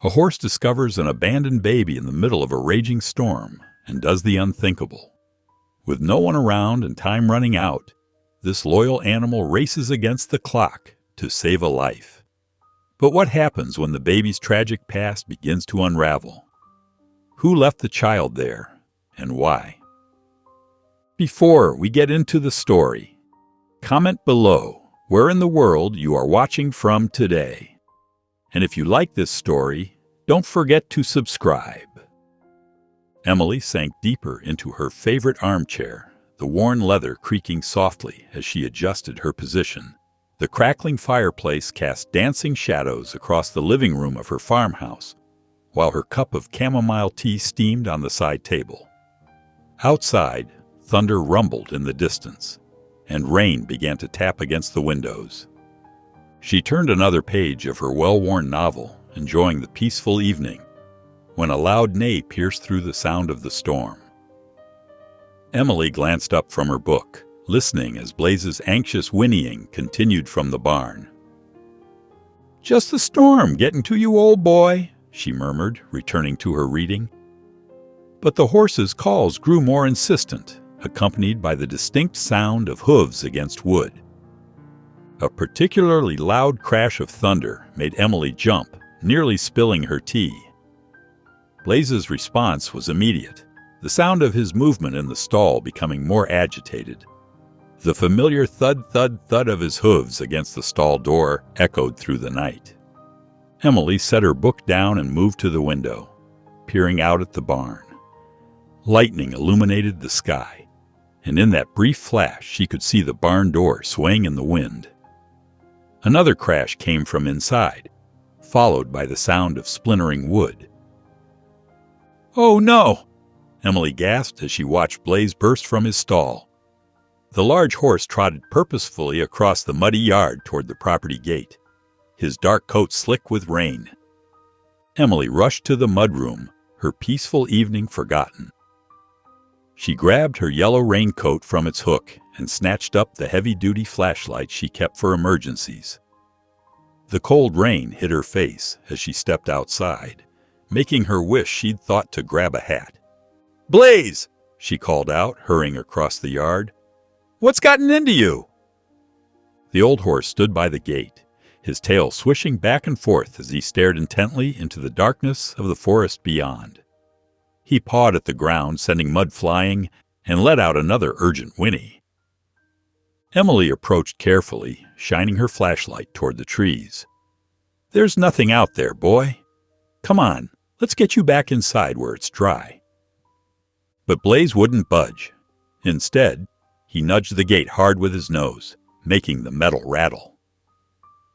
A horse discovers an abandoned baby in the middle of a raging storm and does the unthinkable. With no one around and time running out, this loyal animal races against the clock to save a life. But what happens when the baby's tragic past begins to unravel? Who left the child there, and why? Before we get into the story, comment below where in the world you are watching from today. And if you like this story, don't forget to subscribe. Emily sank deeper into her favorite armchair, the worn leather creaking softly as she adjusted her position. The crackling fireplace cast dancing shadows across the living room of her farmhouse, while her cup of chamomile tea steamed on the side table. Outside, thunder rumbled in the distance, and rain began to tap against the windows. She turned another page of her well-worn novel, enjoying the peaceful evening, when a loud neigh pierced through the sound of the storm. Emily glanced up from her book, listening as Blaze's anxious whinnying continued from the barn. "Just the storm getting to you, old boy," she murmured, returning to her reading. But the horse's calls grew more insistent, accompanied by the distinct sound of hooves against wood. A particularly loud crash of thunder made Emily jump, nearly spilling her tea. Blaze's response was immediate, the sound of his movement in the stall becoming more agitated. The familiar thud-thud-thud of his hooves against the stall door echoed through the night. Emily set her book down and moved to the window, peering out at the barn. Lightning illuminated the sky, and in that brief flash she could see the barn door swaying in the wind. Another crash came from inside, followed by the sound of splintering wood. "Oh no!" Emily gasped as she watched Blaze burst from his stall. The large horse trotted purposefully across the muddy yard toward the property gate, his dark coat slick with rain. Emily rushed to the mudroom, her peaceful evening forgotten. She grabbed her yellow raincoat from its hook and snatched up the heavy-duty flashlight she kept for emergencies. The cold rain hit her face as she stepped outside, making her wish she'd thought to grab a hat. "Blaze!" she called out, hurrying across the yard. "What's gotten into you?" The old horse stood by the gate, his tail swishing back and forth as he stared intently into the darkness of the forest beyond. He pawed at the ground, sending mud flying, and let out another urgent whinny. Emily approached carefully, shining her flashlight toward the trees. "There's nothing out there, boy. Come on, let's get you back inside where it's dry." But Blaze wouldn't budge. Instead, he nudged the gate hard with his nose, making the metal rattle.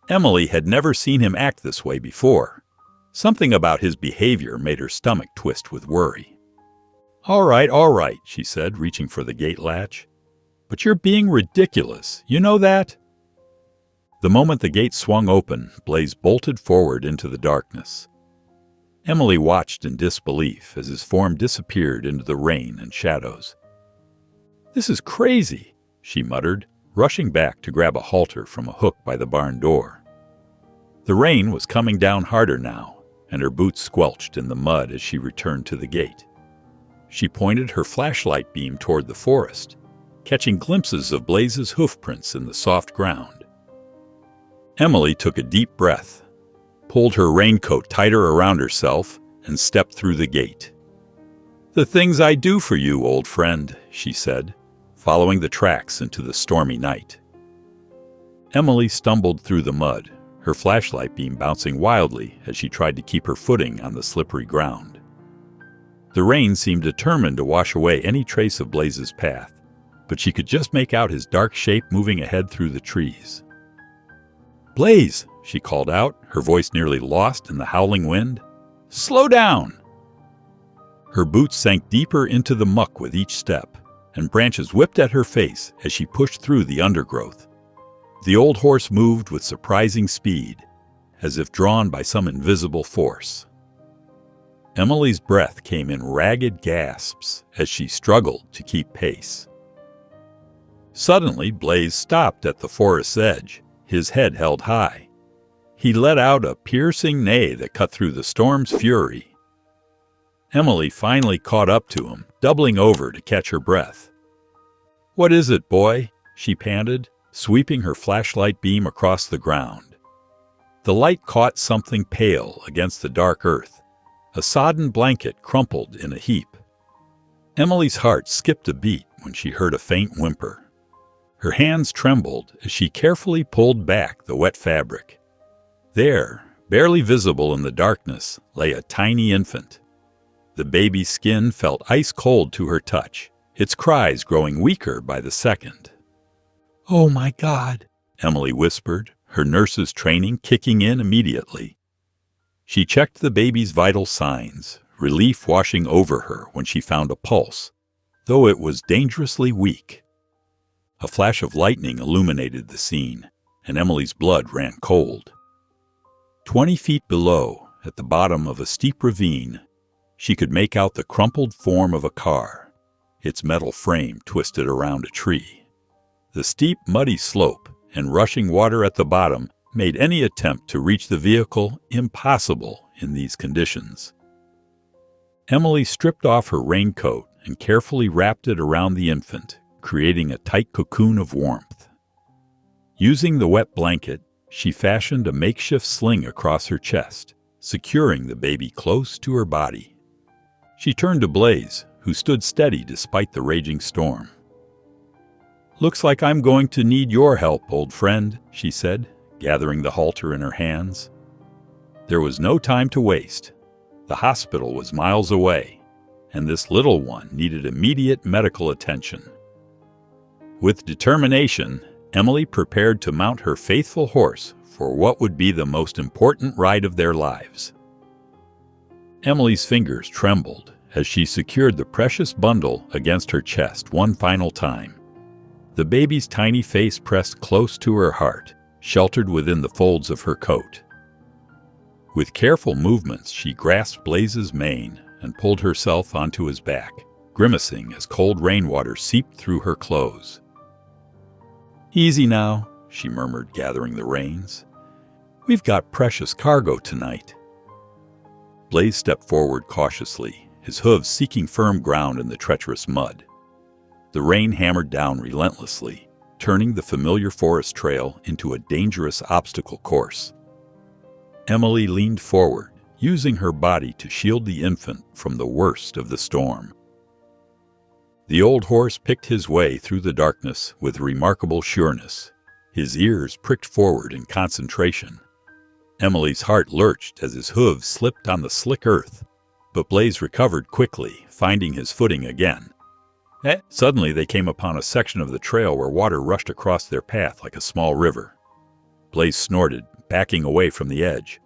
Emily had never seen him act this way before. Something about his behavior made her stomach twist with worry. All right, she said, reaching for the gate latch. "But you're being ridiculous, you know that?" The moment the gate swung open, Blaze bolted forward into the darkness. Emily watched in disbelief as his form disappeared into the rain and shadows. "This is crazy," she muttered, rushing back to grab a halter from a hook by the barn door. The rain was coming down harder now, and her boots squelched in the mud as she returned to the gate. She pointed her flashlight beam toward the forest, catching glimpses of Blaze's hoofprints in the soft ground. Emily took a deep breath, pulled her raincoat tighter around herself, and stepped through the gate. "The things I do for you, old friend," she said, following the tracks into the stormy night. Emily stumbled through the mud, her flashlight beam bouncing wildly as she tried to keep her footing on the slippery ground. The rain seemed determined to wash away any trace of Blaze's path, but she could just make out his dark shape moving ahead through the trees. "Blaze!" she called out, her voice nearly lost in the howling wind. "Slow down!" Her boots sank deeper into the muck with each step, and branches whipped at her face as she pushed through the undergrowth. The old horse moved with surprising speed, as if drawn by some invisible force. Emily's breath came in ragged gasps as she struggled to keep pace. Suddenly, Blaze stopped at the forest's edge, his head held high. He let out a piercing neigh that cut through the storm's fury. Emily finally caught up to him, doubling over to catch her breath. "What is it, boy?" she panted, sweeping her flashlight beam across the ground. The light caught something pale against the dark earth, a sodden blanket crumpled in a heap. Emily's heart skipped a beat when she heard a faint whimper. Her hands trembled as she carefully pulled back the wet fabric. There, barely visible in the darkness, lay a tiny infant. The baby's skin felt ice cold to her touch, its cries growing weaker by the second. "Oh my God," Emily whispered, her nurse's training kicking in immediately. She checked the baby's vital signs, relief washing over her when she found a pulse, though it was dangerously weak. A flash of lightning illuminated the scene, and Emily's blood ran cold. 20 feet below, at the bottom of a steep ravine, she could make out the crumpled form of a car, its metal frame twisted around a tree. The steep, muddy slope and rushing water at the bottom made any attempt to reach the vehicle impossible in these conditions. Emily stripped off her raincoat and carefully wrapped it around the infant, creating a tight cocoon of warmth. Using the wet blanket, she fashioned a makeshift sling across her chest, securing the baby close to her body. She turned to Blaze, who stood steady despite the raging storm. "Looks like I'm going to need your help, old friend," she said, gathering the halter in her hands. There was no time to waste. The hospital was miles away, and this little one needed immediate medical attention. With determination, Emily prepared to mount her faithful horse for what would be the most important ride of their lives. Emily's fingers trembled as she secured the precious bundle against her chest one final time. The baby's tiny face pressed close to her heart, sheltered within the folds of her coat. With careful movements, she grasped Blaze's mane and pulled herself onto his back, grimacing as cold rainwater seeped through her clothes. "Easy now," she murmured, gathering the reins. "We've got precious cargo tonight." Blaze stepped forward cautiously, his hooves seeking firm ground in the treacherous mud. The rain hammered down relentlessly, turning the familiar forest trail into a dangerous obstacle course. Emily leaned forward, using her body to shield the infant from the worst of the storm. The old horse picked his way through the darkness with remarkable sureness, his ears pricked forward in concentration. Emily's heart lurched as his hooves slipped on the slick earth, but Blaze recovered quickly, finding his footing again. Suddenly they came upon a section of the trail where water rushed across their path like a small river. Blaze snorted, backing away from the edge.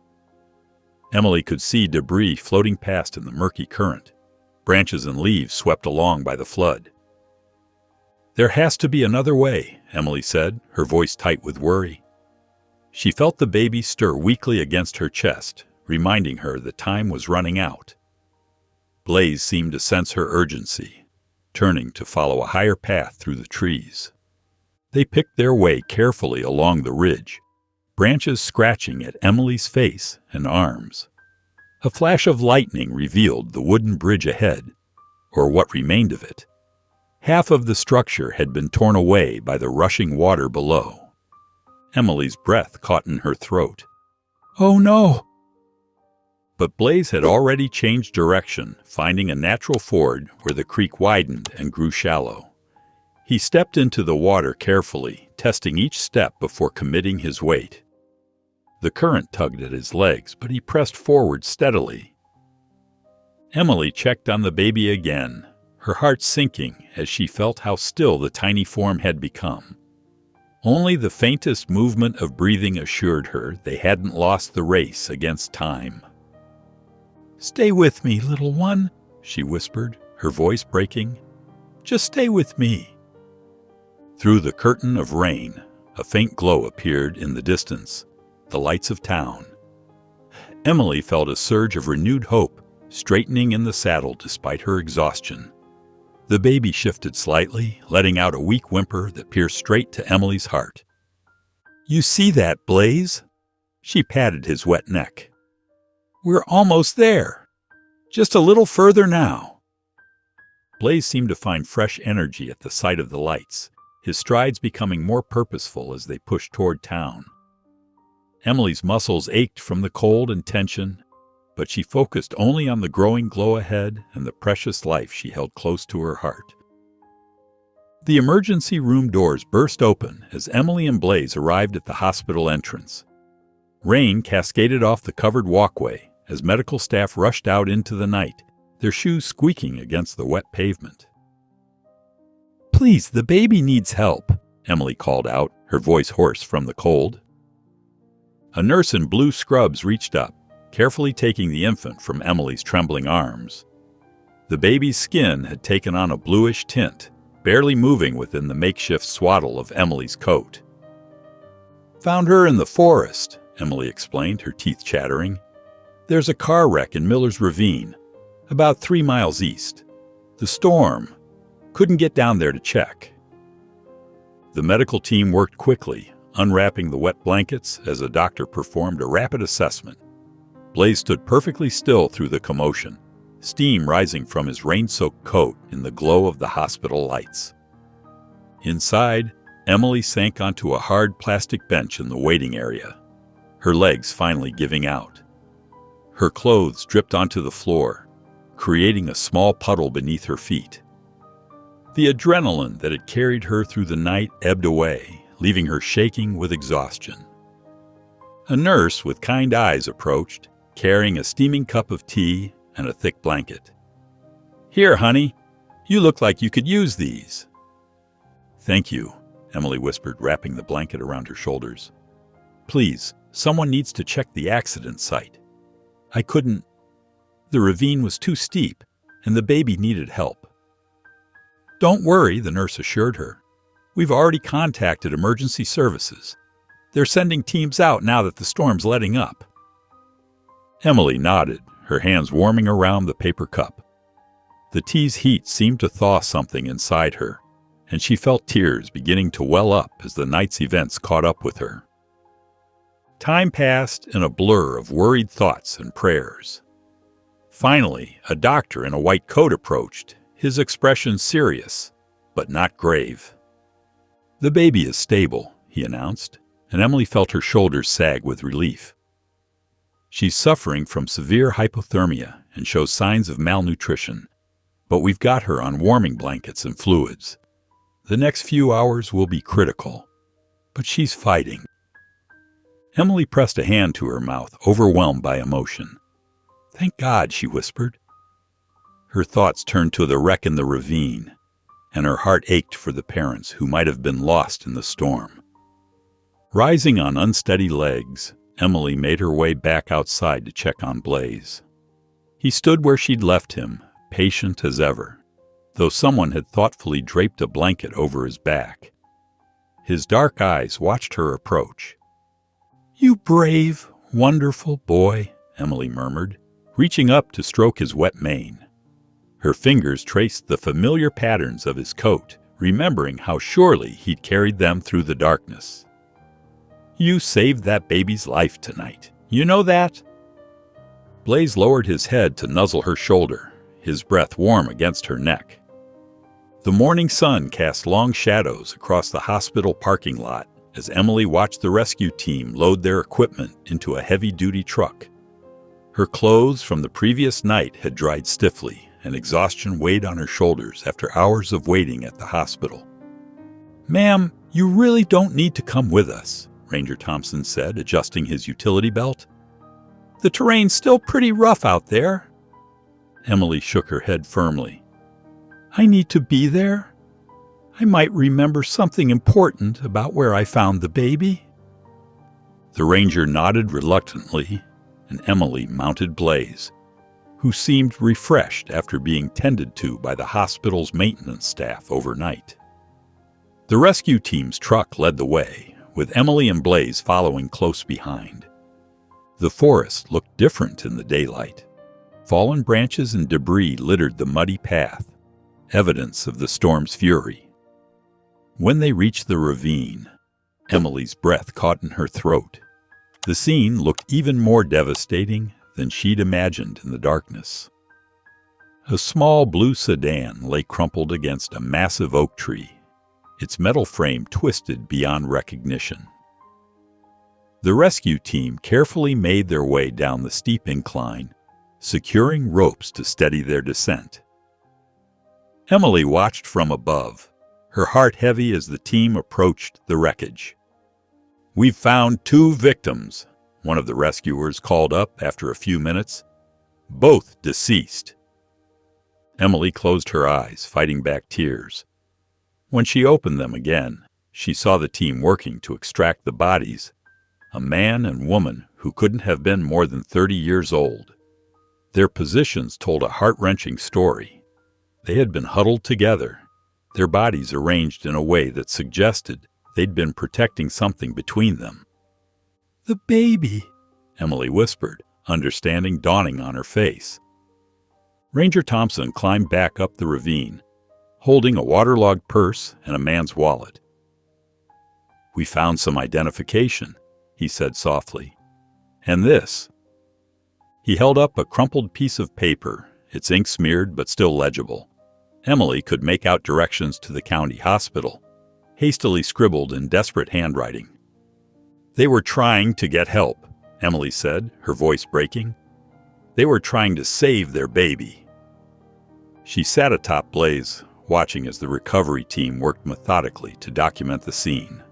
Emily could see debris floating past in the murky current, branches and leaves swept along by the flood. "There has to be another way," Emily said, her voice tight with worry. She felt the baby stir weakly against her chest, reminding her that time was running out. Blaze seemed to sense her urgency, turning to follow a higher path through the trees. They picked their way carefully along the ridge, branches scratching at Emily's face and arms. A flash of lightning revealed the wooden bridge ahead, or what remained of it. Half of the structure had been torn away by the rushing water below. Emily's breath caught in her throat. "Oh no!" But Blaze had already changed direction, finding a natural ford where the creek widened and grew shallow. He stepped into the water carefully, testing each step before committing his weight. The current tugged at his legs, but he pressed forward steadily. Emily checked on the baby again, her heart sinking as she felt how still the tiny form had become. Only the faintest movement of breathing assured her they hadn't lost the race against time. "Stay with me, little one," she whispered, her voice breaking. "Just stay with me." Through the curtain of rain, a faint glow appeared in the distance, the lights of town. Emily felt a surge of renewed hope, straightening in the saddle despite her exhaustion. The baby shifted slightly, letting out a weak whimper that pierced straight to Emily's heart. "You see that, Blaze?" She patted his wet neck. "We're almost there. Just a little further now." Blaze seemed to find fresh energy at the sight of the lights, his strides becoming more purposeful as they pushed toward town. Emily's muscles ached from the cold and tension, but she focused only on the growing glow ahead and the precious life she held close to her heart. The emergency room doors burst open as Emily and Blaze arrived at the hospital entrance. Rain cascaded off the covered walkway as medical staff rushed out into the night, their shoes squeaking against the wet pavement. "Please, the baby needs help," Emily called out, her voice hoarse from the cold. A nurse in blue scrubs reached up, carefully taking the infant from Emily's trembling arms. The baby's skin had taken on a bluish tint, barely moving within the makeshift swaddle of Emily's coat. "Found her in the forest," Emily explained, her teeth chattering. "There's a car wreck in Miller's Ravine, about 3 miles east. The storm. Couldn't get down there to check." The medical team worked quickly, unwrapping the wet blankets as a doctor performed a rapid assessment. Blaze stood perfectly still through the commotion, steam rising from his rain-soaked coat in the glow of the hospital lights. Inside, Emily sank onto a hard plastic bench in the waiting area, her legs finally giving out. Her clothes dripped onto the floor, creating a small puddle beneath her feet. The adrenaline that had carried her through the night ebbed away, leaving her shaking with exhaustion. A nurse with kind eyes approached, carrying a steaming cup of tea and a thick blanket. "Here, honey. You look like you could use these." "Thank you," Emily whispered, wrapping the blanket around her shoulders. "Please, someone needs to check the accident site. I couldn't. The ravine was too steep, and the baby needed help." "Don't worry," the nurse assured her. "We've already contacted emergency services. They're sending teams out now that the storm's letting up." Emily nodded, her hands warming around the paper cup. The tea's heat seemed to thaw something inside her, and she felt tears beginning to well up as the night's events caught up with her. Time passed in a blur of worried thoughts and prayers. Finally, a doctor in a white coat approached, his expression serious, but not grave. "The baby is stable," he announced, and Emily felt her shoulders sag with relief. "She's suffering from severe hypothermia and shows signs of malnutrition, but we've got her on warming blankets and fluids. The next few hours will be critical, but she's fighting." Emily pressed a hand to her mouth, overwhelmed by emotion. "Thank God," she whispered. Her thoughts turned to the wreck in the ravine, and her heart ached for the parents who might have been lost in the storm. Rising on unsteady legs, Emily made her way back outside to check on Blaze. He stood where she'd left him, patient as ever, though someone had thoughtfully draped a blanket over his back. His dark eyes watched her approach. "You brave, wonderful boy," Emily murmured, reaching up to stroke his wet mane. Her fingers traced the familiar patterns of his coat, remembering how surely he'd carried them through the darkness. "You saved that baby's life tonight. You know that?" Blaze lowered his head to nuzzle her shoulder, his breath warm against her neck. The morning sun cast long shadows across the hospital parking lot as Emily watched the rescue team load their equipment into a heavy-duty truck. Her clothes from the previous night had dried stiffly, and exhaustion weighed on her shoulders after hours of waiting at the hospital. "Ma'am, you really don't need to come with us," Ranger Thompson said, adjusting his utility belt. "The terrain's still pretty rough out there." Emily shook her head firmly. "I need to be there. I might remember something important about where I found the baby." The ranger nodded reluctantly, and Emily mounted Blaze, who seemed refreshed after being tended to by the hospital's maintenance staff overnight. The rescue team's truck led the way, with Emily and Blaze following close behind. The forest looked different in the daylight. Fallen branches and debris littered the muddy path, evidence of the storm's fury. When they reached the ravine, Emily's breath caught in her throat. The scene looked even more devastating than she'd imagined in the darkness. A small blue sedan lay crumpled against a massive oak tree, its metal frame twisted beyond recognition. The rescue team carefully made their way down the steep incline, securing ropes to steady their descent. Emily watched from above, her heart heavy as the team approached the wreckage. "We've found 2 victims," one of the rescuers called up after a few minutes. "Both deceased." Emily closed her eyes, fighting back tears. When she opened them again, she saw the team working to extract the bodies, a man and woman who couldn't have been more than 30 years old. Their positions told a heart-wrenching story. They had been huddled together, their bodies arranged in a way that suggested they'd been protecting something between them. "The baby," Emily whispered, understanding dawning on her face. Ranger Thompson climbed back up the ravine, holding a waterlogged purse and a man's wallet. "We found some identification," he said softly. "And this." He held up a crumpled piece of paper, its ink smeared but still legible. Emily could make out directions to the county hospital, hastily scribbled in desperate handwriting. "They were trying to get help," Emily said, her voice breaking. "They were trying to save their baby." She sat atop Blaze, watching as the recovery team worked methodically to document the scene.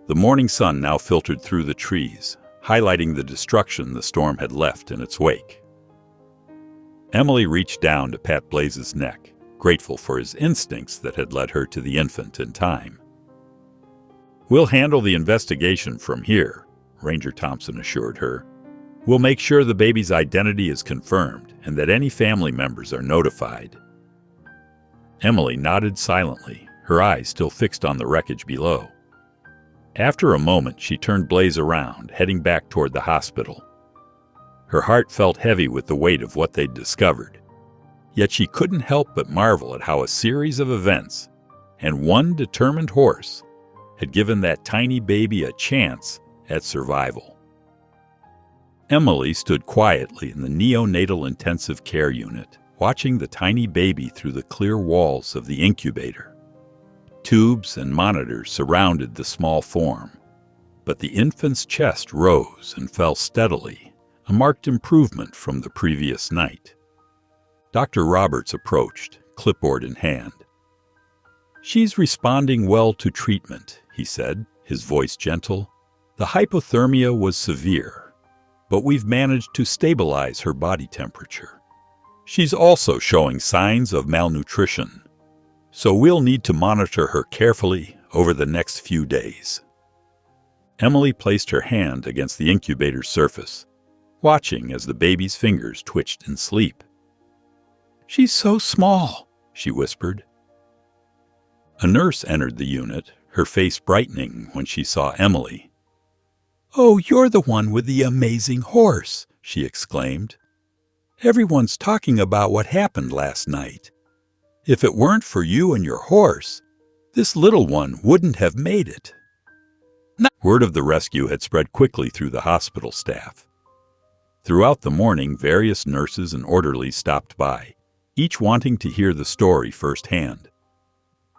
The morning sun now filtered through the trees, highlighting the destruction the storm had left in its wake. Emily reached down to pat Blaze's neck, grateful for his instincts that had led her to the infant in time. "We'll handle the investigation from here," Ranger Thompson assured her. "We'll make sure the baby's identity is confirmed and that any family members are notified." Emily nodded silently, her eyes still fixed on the wreckage below. After a moment, she turned Blaze around, heading back toward the hospital. Her heart felt heavy with the weight of what they'd discovered. Yet she couldn't help but marvel at how a series of events, and one determined horse, had given that tiny baby a chance at survival. Emily stood quietly in the neonatal intensive care unit, watching the tiny baby through the clear walls of the incubator. Tubes and monitors surrounded the small form, but the infant's chest rose and fell steadily, a marked improvement from the previous night. Dr. Roberts approached, clipboard in hand. "She's responding well to treatment," he said, his voice gentle. "The hypothermia was severe, but we've managed to stabilize her body temperature. She's also showing signs of malnutrition, so we'll need to monitor her carefully over the next few days." Emily placed her hand against the incubator's surface, watching as the baby's fingers twitched in sleep. "She's so small," she whispered. A nurse entered the unit, her face brightening when she saw Emily. "Oh, you're the one with the amazing horse," she exclaimed. "Everyone's talking about what happened last night. If it weren't for you and your horse, this little one wouldn't have made it." Word of the rescue had spread quickly through the hospital staff. Throughout the morning, various nurses and orderlies stopped by, each wanting to hear the story firsthand.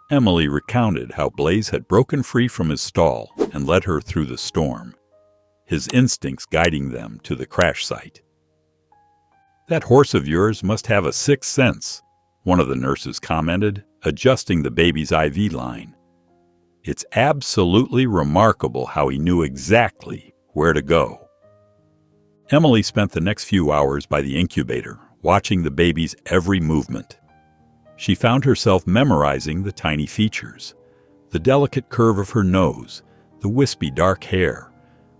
Emily recounted how Blaze had broken free from his stall and led her through the storm, his instincts guiding them to the crash site. "That horse of yours must have a sixth sense," one of the nurses commented, adjusting the baby's IV line. "It's absolutely remarkable how he knew exactly where to go." Emily spent the next few hours by the incubator, watching the baby's every movement. She found herself memorizing the tiny features, the delicate curve of her nose, the wispy dark hair,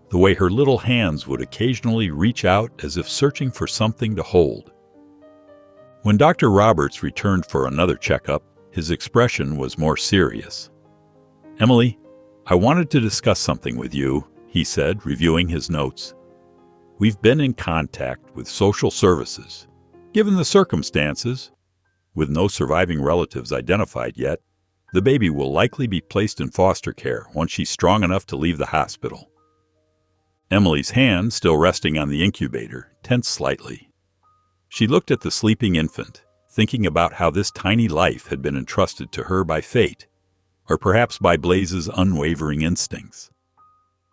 the way her little hands would occasionally reach out as if searching for something to hold. When Dr. Roberts returned for another checkup, his expression was more serious. "Emily, I wanted to discuss something with you," he said, reviewing his notes. "We've been in contact with social services. Given the circumstances, with no surviving relatives identified yet, the baby will likely be placed in foster care once she's strong enough to leave the hospital." Emily's hand, still resting on the incubator, tensed slightly. She looked at the sleeping infant, thinking about how this tiny life had been entrusted to her by fate, or perhaps by Blaze's unwavering instincts.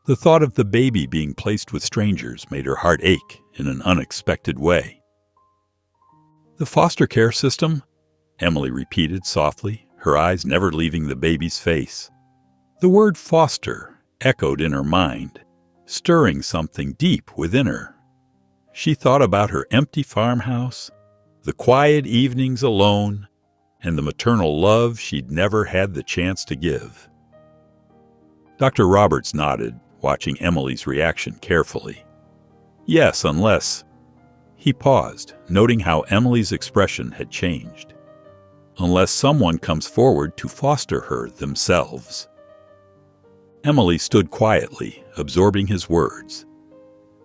The thought of the baby being placed with strangers made her heart ache in an unexpected way. "The foster care system?" Emily repeated softly, her eyes never leaving the baby's face. The word foster echoed in her mind, stirring something deep within her. She thought about her empty farmhouse, the quiet evenings alone, and the maternal love she'd never had the chance to give. Dr. Roberts nodded, watching Emily's reaction carefully. "Yes, unless—" He paused, noting how Emily's expression had changed. "Unless someone comes forward to foster her themselves." Emily stood quietly, absorbing his words.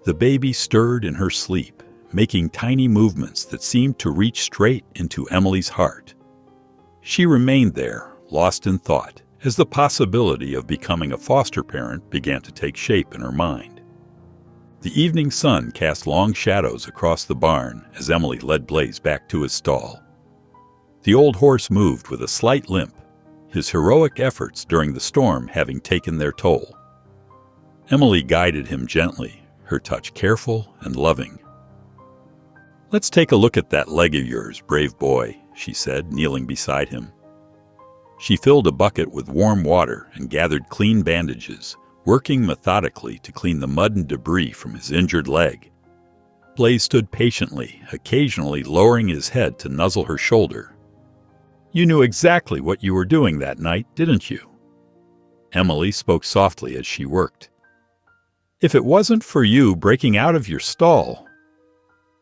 The baby stirred in her sleep, making tiny movements that seemed to reach straight into Emily's heart. She remained there, lost in thought, as the possibility of becoming a foster parent began to take shape in her mind. The evening sun cast long shadows across the barn as Emily led Blaze back to his stall. The old horse moved with a slight limp, his heroic efforts during the storm having taken their toll. Emily guided him gently, her touch careful and loving. "Let's take a look at that leg of yours, brave boy," she said, kneeling beside him. She filled a bucket with warm water and gathered clean bandages, working methodically to clean the mud and debris from his injured leg. Blaze stood patiently, occasionally lowering his head to nuzzle her shoulder. "You knew exactly what you were doing that night, didn't you?" Emily spoke softly as she worked. "If it wasn't for you breaking out of your stall—"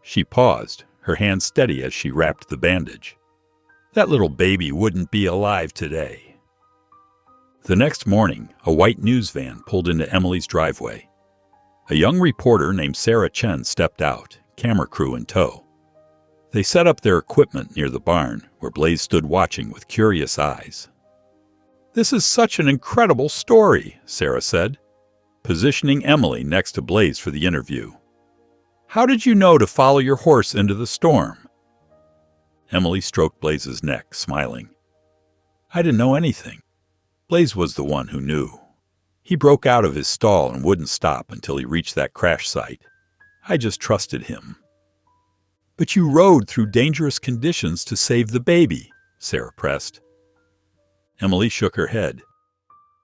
She paused, her hand steady as she wrapped the bandage. "That little baby wouldn't be alive today." The next morning, a white news van pulled into Emily's driveway. A young reporter named Sarah Chen stepped out, camera crew in tow. They set up their equipment near the barn, where Blaze stood watching with curious eyes. "This is such an incredible story," Sarah said, positioning Emily next to Blaze for the interview. "How did you know to follow your horse into the storm?" Emily stroked Blaze's neck, smiling. "I didn't know anything. Blaze was the one who knew. He broke out of his stall and wouldn't stop until he reached that crash site. I just trusted him." "But you rode through dangerous conditions to save the baby," Sarah pressed. Emily shook her head.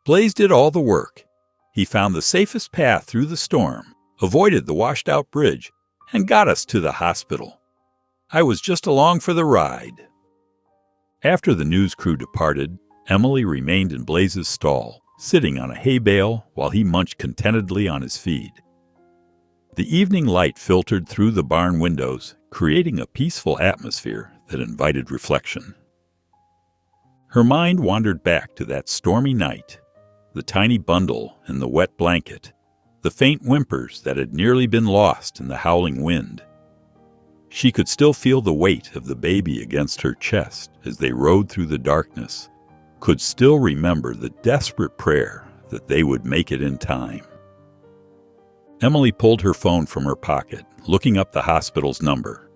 "Blaze did all the work. He found the safest path through the storm, avoided the washed-out bridge, and got us to the hospital. I was just along for the ride." After the news crew departed, Emily remained in Blaze's stall, sitting on a hay bale while he munched contentedly on his feed. The evening light filtered through the barn windows, creating a peaceful atmosphere that invited reflection. Her mind wandered back to that stormy night, the tiny bundle and the wet blanket, the faint whimpers that had nearly been lost in the howling wind. She could still feel the weight of the baby against her chest as they rode through the darkness, could still remember the desperate prayer that they would make it in time. Emily pulled her phone from her pocket, looking up the hospital's number.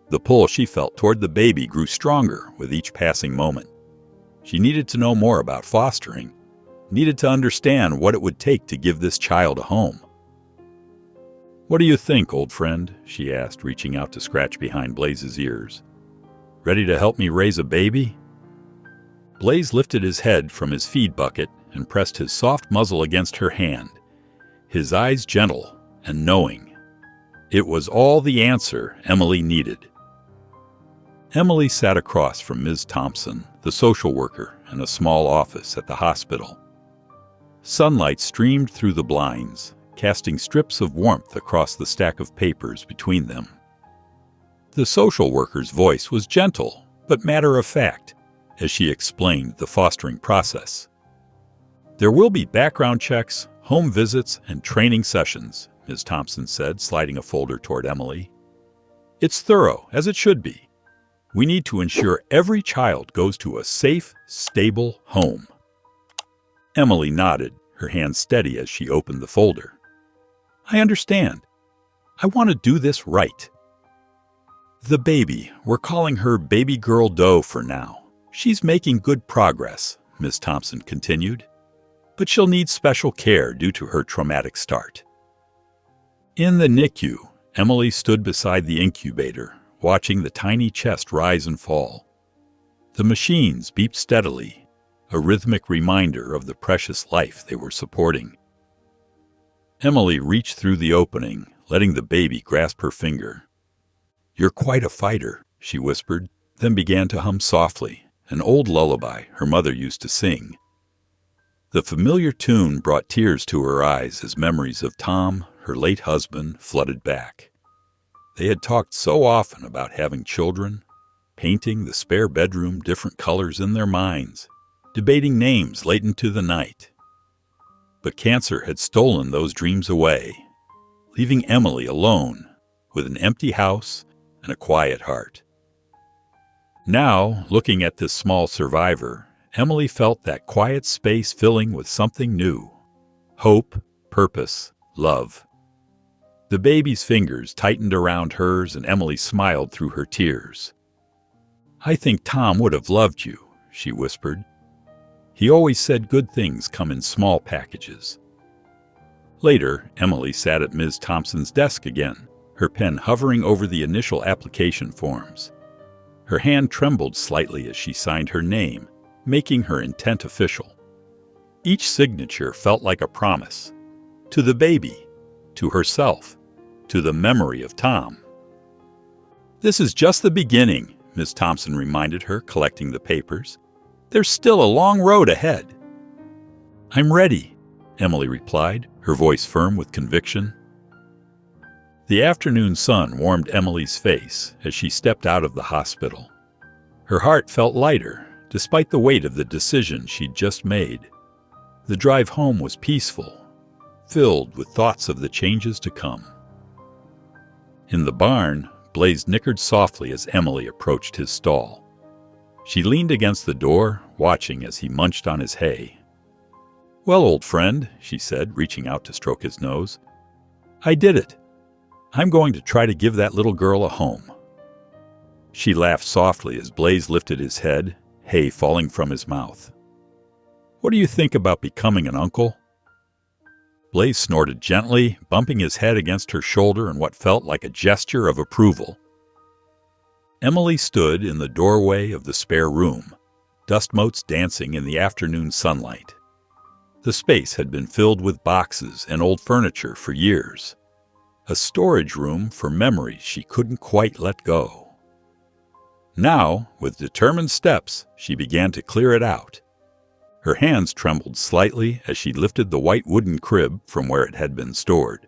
The pull she felt toward the baby grew stronger with each passing moment. She needed to know more about fostering, needed to understand what it would take to give this child a home. "What do you think, old friend?" she asked, reaching out to scratch behind Blaze's ears. "Ready to help me raise a baby?" Blaze lifted his head from his feed bucket and pressed his soft muzzle against her hand, his eyes gentle and knowing. It was all the answer Emily needed. Emily sat across from Ms. Thompson, the social worker, in a small office at the hospital. Sunlight streamed through the blinds, casting strips of warmth across the stack of papers between them. The social worker's voice was gentle, but matter-of-fact, as she explained the fostering process. "There will be background checks, home visits, and training sessions," Ms. Thompson said, sliding a folder toward Emily. "It's thorough, as it should be. We need to ensure every child goes to a safe, stable home." Emily nodded, her hand steady as she opened the folder. I understand. I want to do this right. The baby, we're calling her Baby Girl Doe for now. She's making good progress, Ms. Thompson continued, but she'll need special care due to her traumatic start. In the NICU, Emily stood beside the incubator, watching the tiny chest rise and fall. The machines beeped steadily, a rhythmic reminder of the precious life they were supporting. Emily reached through the opening, letting the baby grasp her finger. "You're quite a fighter," she whispered, then began to hum softly, an old lullaby her mother used to sing. The familiar tune brought tears to her eyes as memories of Tom, her late husband, flooded back. They had talked so often about having children, painting the spare bedroom different colors in their minds, debating names late into the night. But cancer had stolen those dreams away, leaving Emily alone with an empty house and a quiet heart. Now, looking at this small survivor, Emily felt that quiet space filling with something new: hope, purpose, love. The baby's fingers tightened around hers and Emily smiled through her tears. "I think Tom would have loved you," she whispered. "He always said good things come in small packages." Later, Emily sat at Ms. Thompson's desk again, her pen hovering over the initial application forms. Her hand trembled slightly as she signed her name, making her intent official. Each signature felt like a promise. To the baby, to herself, to the memory of Tom. "This is just the beginning," Ms. Thompson reminded her, collecting the papers. "There's still a long road ahead." "I'm ready," Emily replied, her voice firm with conviction. The afternoon sun warmed Emily's face as she stepped out of the hospital. Her heart felt lighter, despite the weight of the decision she'd just made. The drive home was peaceful, filled with thoughts of the changes to come. In the barn, Blaze nickered softly as Emily approached his stall. She leaned against the door, watching as he munched on his hay. "Well, old friend," she said, reaching out to stroke his nose, "I did it. I'm going to try to give that little girl a home." She laughed softly as Blaze lifted his head, hay falling from his mouth. "What do you think about becoming an uncle?" Blaze snorted gently, bumping his head against her shoulder in what felt like a gesture of approval. Emily stood in the doorway of the spare room, dust motes dancing in the afternoon sunlight. The space had been filled with boxes and old furniture for years, a storage room for memories she couldn't quite let go. Now, with determined steps, she began to clear it out. Her hands trembled slightly as she lifted the white wooden crib from where it had been stored.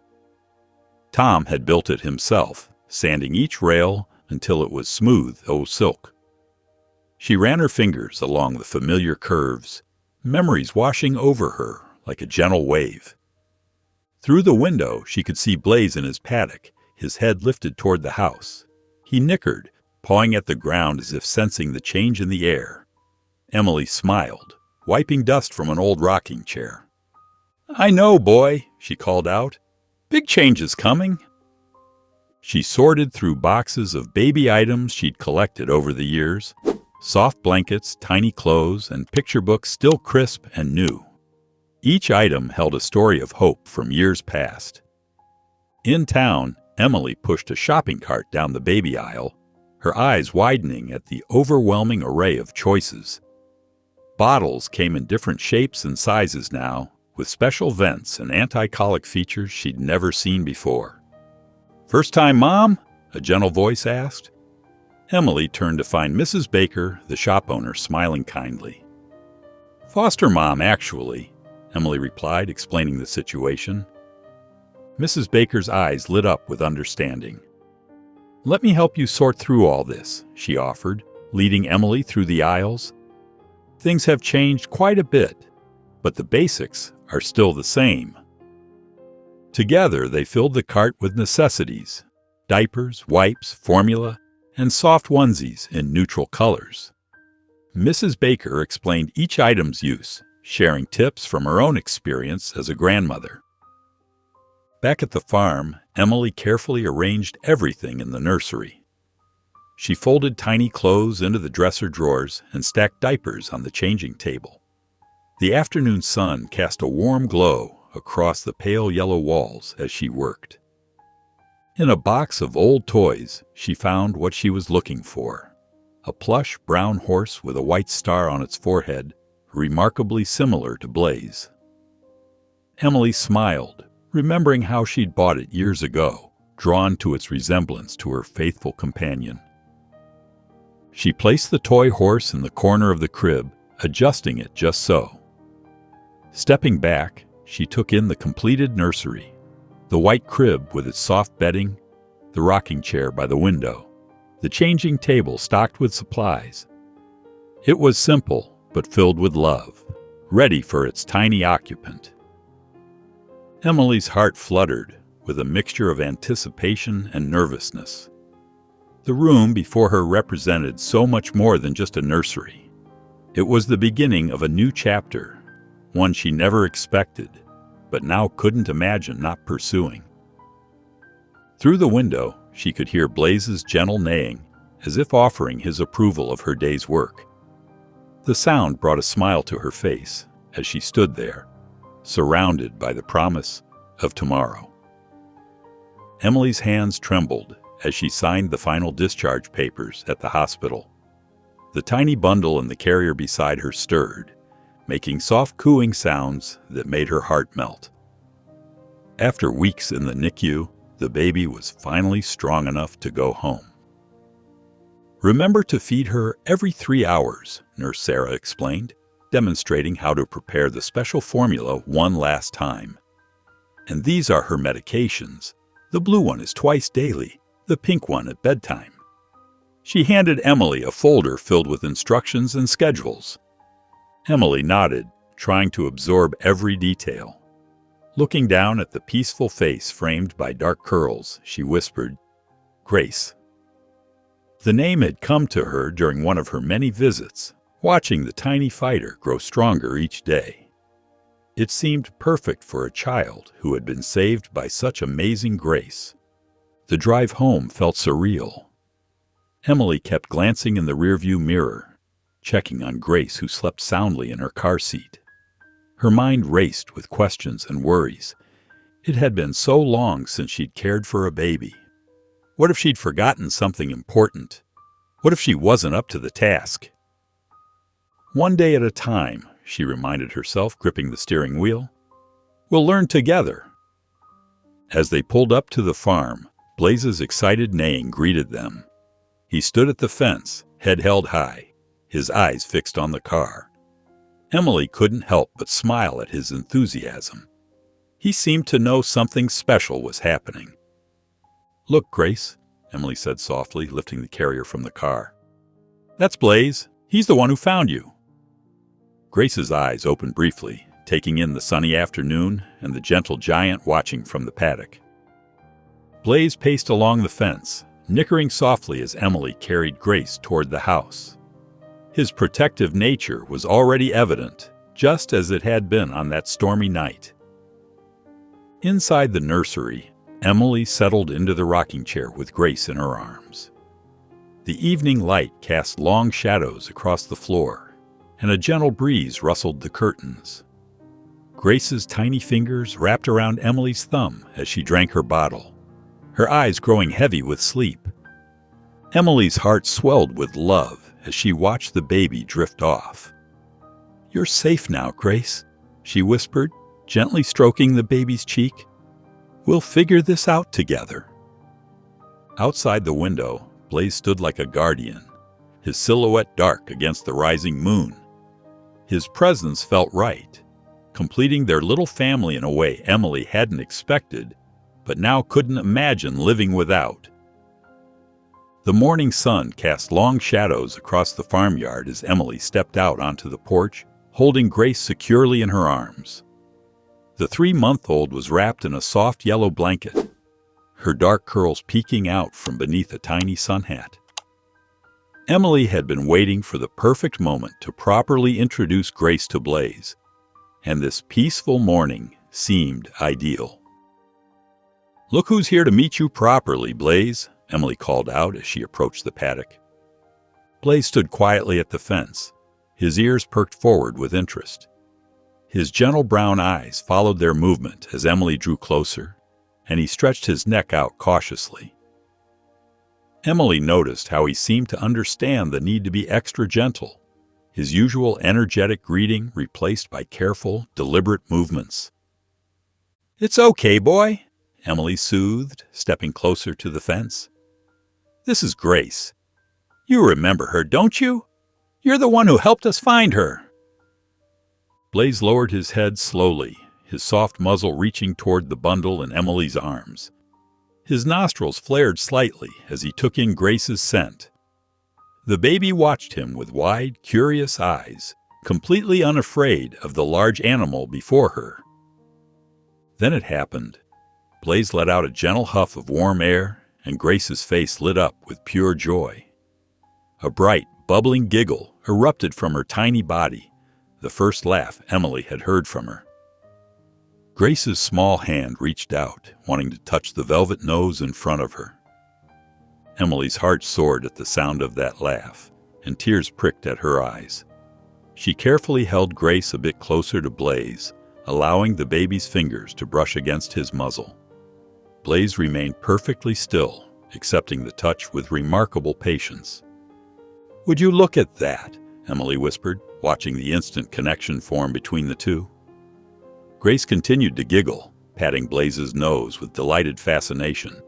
Tom had built it himself, sanding each rail until it was smooth as silk. She ran her fingers along the familiar curves, memories washing over her like a gentle wave. Through the window, she could see Blaze in his paddock, his head lifted toward the house. He nickered, pawing at the ground as if sensing the change in the air. Emily smiled, wiping dust from an old rocking chair. "I know, boy," she called out. "Big changes coming." She sorted through boxes of baby items she'd collected over the years, soft blankets, tiny clothes, and picture books still crisp and new. Each item held a story of hope from years past. In town, Emily pushed a shopping cart down the baby aisle, her eyes widening at the overwhelming array of choices. Bottles came in different shapes and sizes now, with special vents and anti-colic features she'd never seen before. "First time, Mom?" a gentle voice asked. Emily turned to find Mrs. Baker, the shop owner, smiling kindly. "Foster mom, actually," Emily replied, explaining the situation. Mrs. Baker's eyes lit up with understanding. "Let me help you sort through all this," she offered, leading Emily through the aisles. "Things have changed quite a bit, but the basics are still the same." Together, they filled the cart with necessities: diapers, wipes, formula, and soft onesies in neutral colors. Mrs. Baker explained each item's use, sharing tips from her own experience as a grandmother. Back at the farm, Emily carefully arranged everything in the nursery. She folded tiny clothes into the dresser drawers and stacked diapers on the changing table. The afternoon sun cast a warm glow across the pale yellow walls as she worked. In a box of old toys, she found what she was looking for: a plush brown horse with a white star on its forehead, remarkably similar to Blaze. Emily smiled, remembering how she'd bought it years ago, drawn to its resemblance to her faithful companion. She placed the toy horse in the corner of the crib, adjusting it just so. Stepping back, she took in the completed nursery: the white crib with its soft bedding, the rocking chair by the window, the changing table stocked with supplies. It was simple, but filled with love, ready for its tiny occupant. Emily's heart fluttered with a mixture of anticipation and nervousness. The room before her represented so much more than just a nursery. It was the beginning of a new chapter, one she never expected, but now couldn't imagine not pursuing. Through the window, she could hear Blaze's gentle neighing, as if offering his approval of her day's work. The sound brought a smile to her face as she stood there, surrounded by the promise of tomorrow. Emily's hands trembled as she signed the final discharge papers at the hospital. The tiny bundle in the carrier beside her stirred, making soft cooing sounds that made her heart melt. After weeks in the NICU, the baby was finally strong enough to go home. "Remember to feed her every 3 hours," Nurse Sarah explained, demonstrating how to prepare the special formula one last time. "And these are her medications. The blue one is twice daily, the pink one at bedtime." She handed Emily a folder filled with instructions and schedules. Emily nodded, trying to absorb every detail. Looking down at the peaceful face framed by dark curls, she whispered, "Grace." The name had come to her during one of her many visits, watching the tiny fighter grow stronger each day. It seemed perfect for a child who had been saved by such amazing grace. The drive home felt surreal. Emily kept glancing in the rearview mirror, checking on Grace, who slept soundly in her car seat. Her mind raced with questions and worries. It had been so long since she'd cared for a baby. What if she'd forgotten something important? What if she wasn't up to the task? "One day at a time," she reminded herself, gripping the steering wheel. "We'll learn together." As they pulled up to the farm, Blaze's excited neighing greeted them. He stood at the fence, head held high, his eyes fixed on the car. Emily couldn't help but smile at his enthusiasm. He seemed to know something special was happening. "Look, Grace," Emily said softly, lifting the carrier from the car. "That's Blaze. He's the one who found you." Grace's eyes opened briefly, taking in the sunny afternoon and the gentle giant watching from the paddock. Blaze paced along the fence, nickering softly as Emily carried Grace toward the house. His protective nature was already evident, just as it had been on that stormy night. Inside the nursery, Emily settled into the rocking chair with Grace in her arms. The evening light cast long shadows across the floor, and a gentle breeze rustled the curtains. Grace's tiny fingers wrapped around Emily's thumb as she drank her bottle, her eyes growing heavy with sleep. Emily's heart swelled with love as she watched the baby drift off. "You're safe now, Grace," she whispered, gently stroking the baby's cheek. "We'll figure this out together." Outside the window, Blaze stood like a guardian, his silhouette dark against the rising moon. His presence felt right, completing their little family in a way Emily hadn't expected, but now couldn't imagine living without. The morning sun cast long shadows across the farmyard as Emily stepped out onto the porch, holding Grace securely in her arms. The 3-month-old was wrapped in a soft yellow blanket, her dark curls peeking out from beneath a tiny sun hat. Emily had been waiting for the perfect moment to properly introduce Grace to Blaze, and this peaceful morning seemed ideal. "Look who's here to meet you properly, Blaze," Emily called out as she approached the paddock. Blaze stood quietly at the fence, his ears perked forward with interest. His gentle brown eyes followed their movement as Emily drew closer, and he stretched his neck out cautiously. Emily noticed how he seemed to understand the need to be extra gentle, his usual energetic greeting replaced by careful, deliberate movements. "It's okay, boy," Emily soothed, stepping closer to the fence. "This is Grace. You remember her, don't you? You're the one who helped us find her." Blaze lowered his head slowly, his soft muzzle reaching toward the bundle in Emily's arms. His nostrils flared slightly as he took in Grace's scent. The baby watched him with wide, curious eyes, completely unafraid of the large animal before her. Then it happened. Blaze let out a gentle huff of warm air, and Grace's face lit up with pure joy. A bright, bubbling giggle erupted from her tiny body, the first laugh Emily had heard from her. Grace's small hand reached out, wanting to touch the velvet nose in front of her. Emily's heart soared at the sound of that laugh, and tears pricked at her eyes. She carefully held Grace a bit closer to Blaze, allowing the baby's fingers to brush against his muzzle. Blaze remained perfectly still, accepting the touch with remarkable patience. "Would you look at that?" Emily whispered, watching the instant connection form between the two. Grace continued to giggle, patting Blaze's nose with delighted fascination,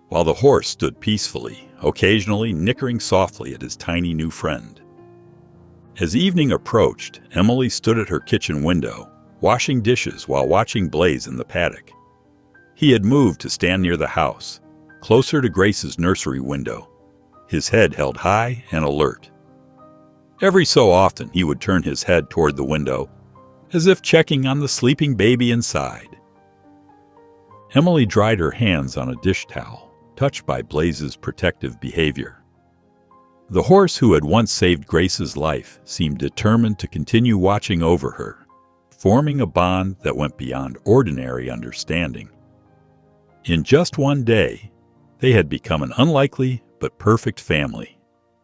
while the horse stood peacefully, occasionally nickering softly at his tiny new friend. As evening approached, Emily stood at her kitchen window, washing dishes while watching Blaze in the paddock. He had moved to stand near the house, closer to Grace's nursery window, his head held high and alert. Every so often he would turn his head toward the window, as if checking on the sleeping baby inside. Emily dried her hands on a dish towel, touched by Blaze's protective behavior. The horse who had once saved Grace's life seemed determined to continue watching over her, forming a bond that went beyond ordinary understanding. In just one day, they had become an unlikely but perfect family: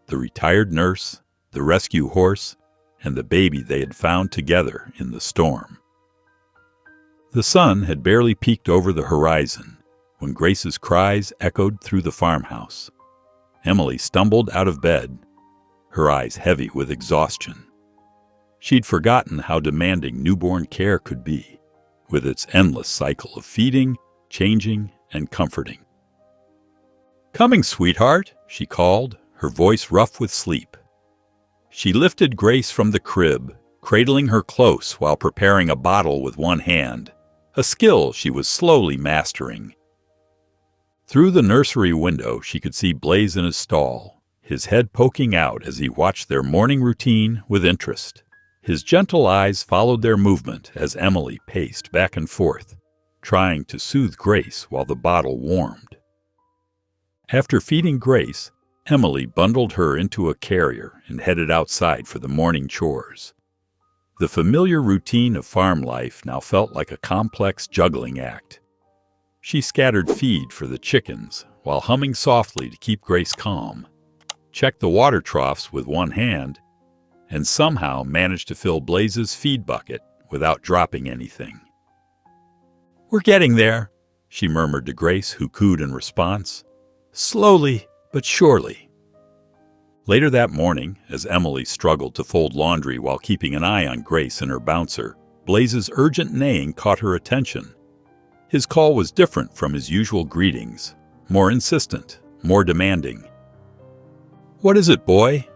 the retired nurse, the rescue horse, and the baby they had found together in the storm. The sun had barely peeked over the horizon when Grace's cries echoed through the farmhouse. Emily stumbled out of bed, her eyes heavy with exhaustion. She'd forgotten how demanding newborn care could be, with its endless cycle of feeding, changing, and comforting. "Coming, sweetheart," she called, her voice rough with sleep. She lifted Grace from the crib, cradling her close while preparing a bottle with one hand, a skill she was slowly mastering. Through the nursery window, she could see Blaze in his stall, his head poking out as he watched their morning routine with interest. His gentle eyes followed their movement as Emily paced back and forth, trying to soothe Grace while the bottle warmed. After feeding Grace, Emily bundled her into a carrier and headed outside for the morning chores. The familiar routine of farm life now felt like a complex juggling act. She scattered feed for the chickens while humming softly to keep Grace calm, checked the water troughs with one hand, and somehow managed to fill Blaze's feed bucket without dropping anything. "We're getting there," she murmured to Grace, who cooed in response. "Slowly but surely." Later that morning, as Emily struggled to fold laundry while keeping an eye on Grace and her bouncer, Blaze's urgent neighing caught her attention. His call was different from his usual greetings, more insistent, more demanding. "What is it, boy?"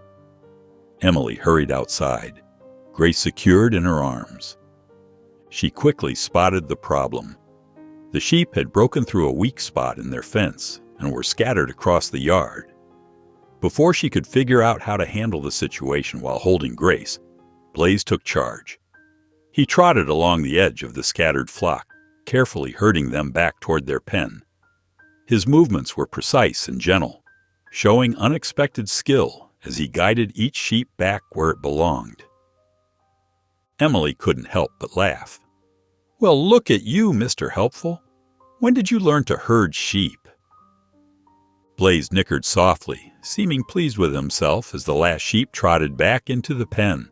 Emily hurried outside, Grace secured in her arms. She quickly spotted the problem. The sheep had broken through a weak spot in their fence and were scattered across the yard. Before she could figure out how to handle the situation while holding Grace, Blaze took charge. He trotted along the edge of the scattered flock, carefully herding them back toward their pen. His movements were precise and gentle, showing unexpected skill as he guided each sheep back where it belonged. Emily couldn't help but laugh. "Well, look at you, Mr. Helpful. When did you learn to herd sheep?" Blaze nickered softly, seeming pleased with himself as the last sheep trotted back into the pen.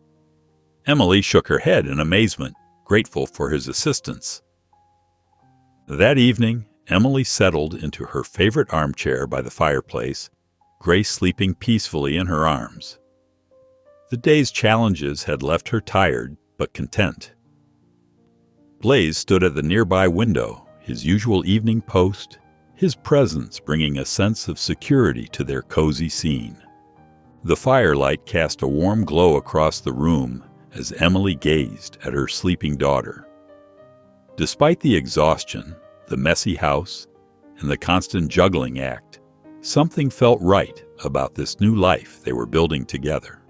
Emily shook her head in amazement, grateful for his assistance. That evening, Emily settled into her favorite armchair by the fireplace, Grace sleeping peacefully in her arms. The day's challenges had left her tired but content. Blaze stood at the nearby window, his usual evening post, his presence bringing a sense of security to their cozy scene. The firelight cast a warm glow across the room as Emily gazed at her sleeping daughter. Despite the exhaustion, the messy house, and the constant juggling act, something felt right about this new life they were building together.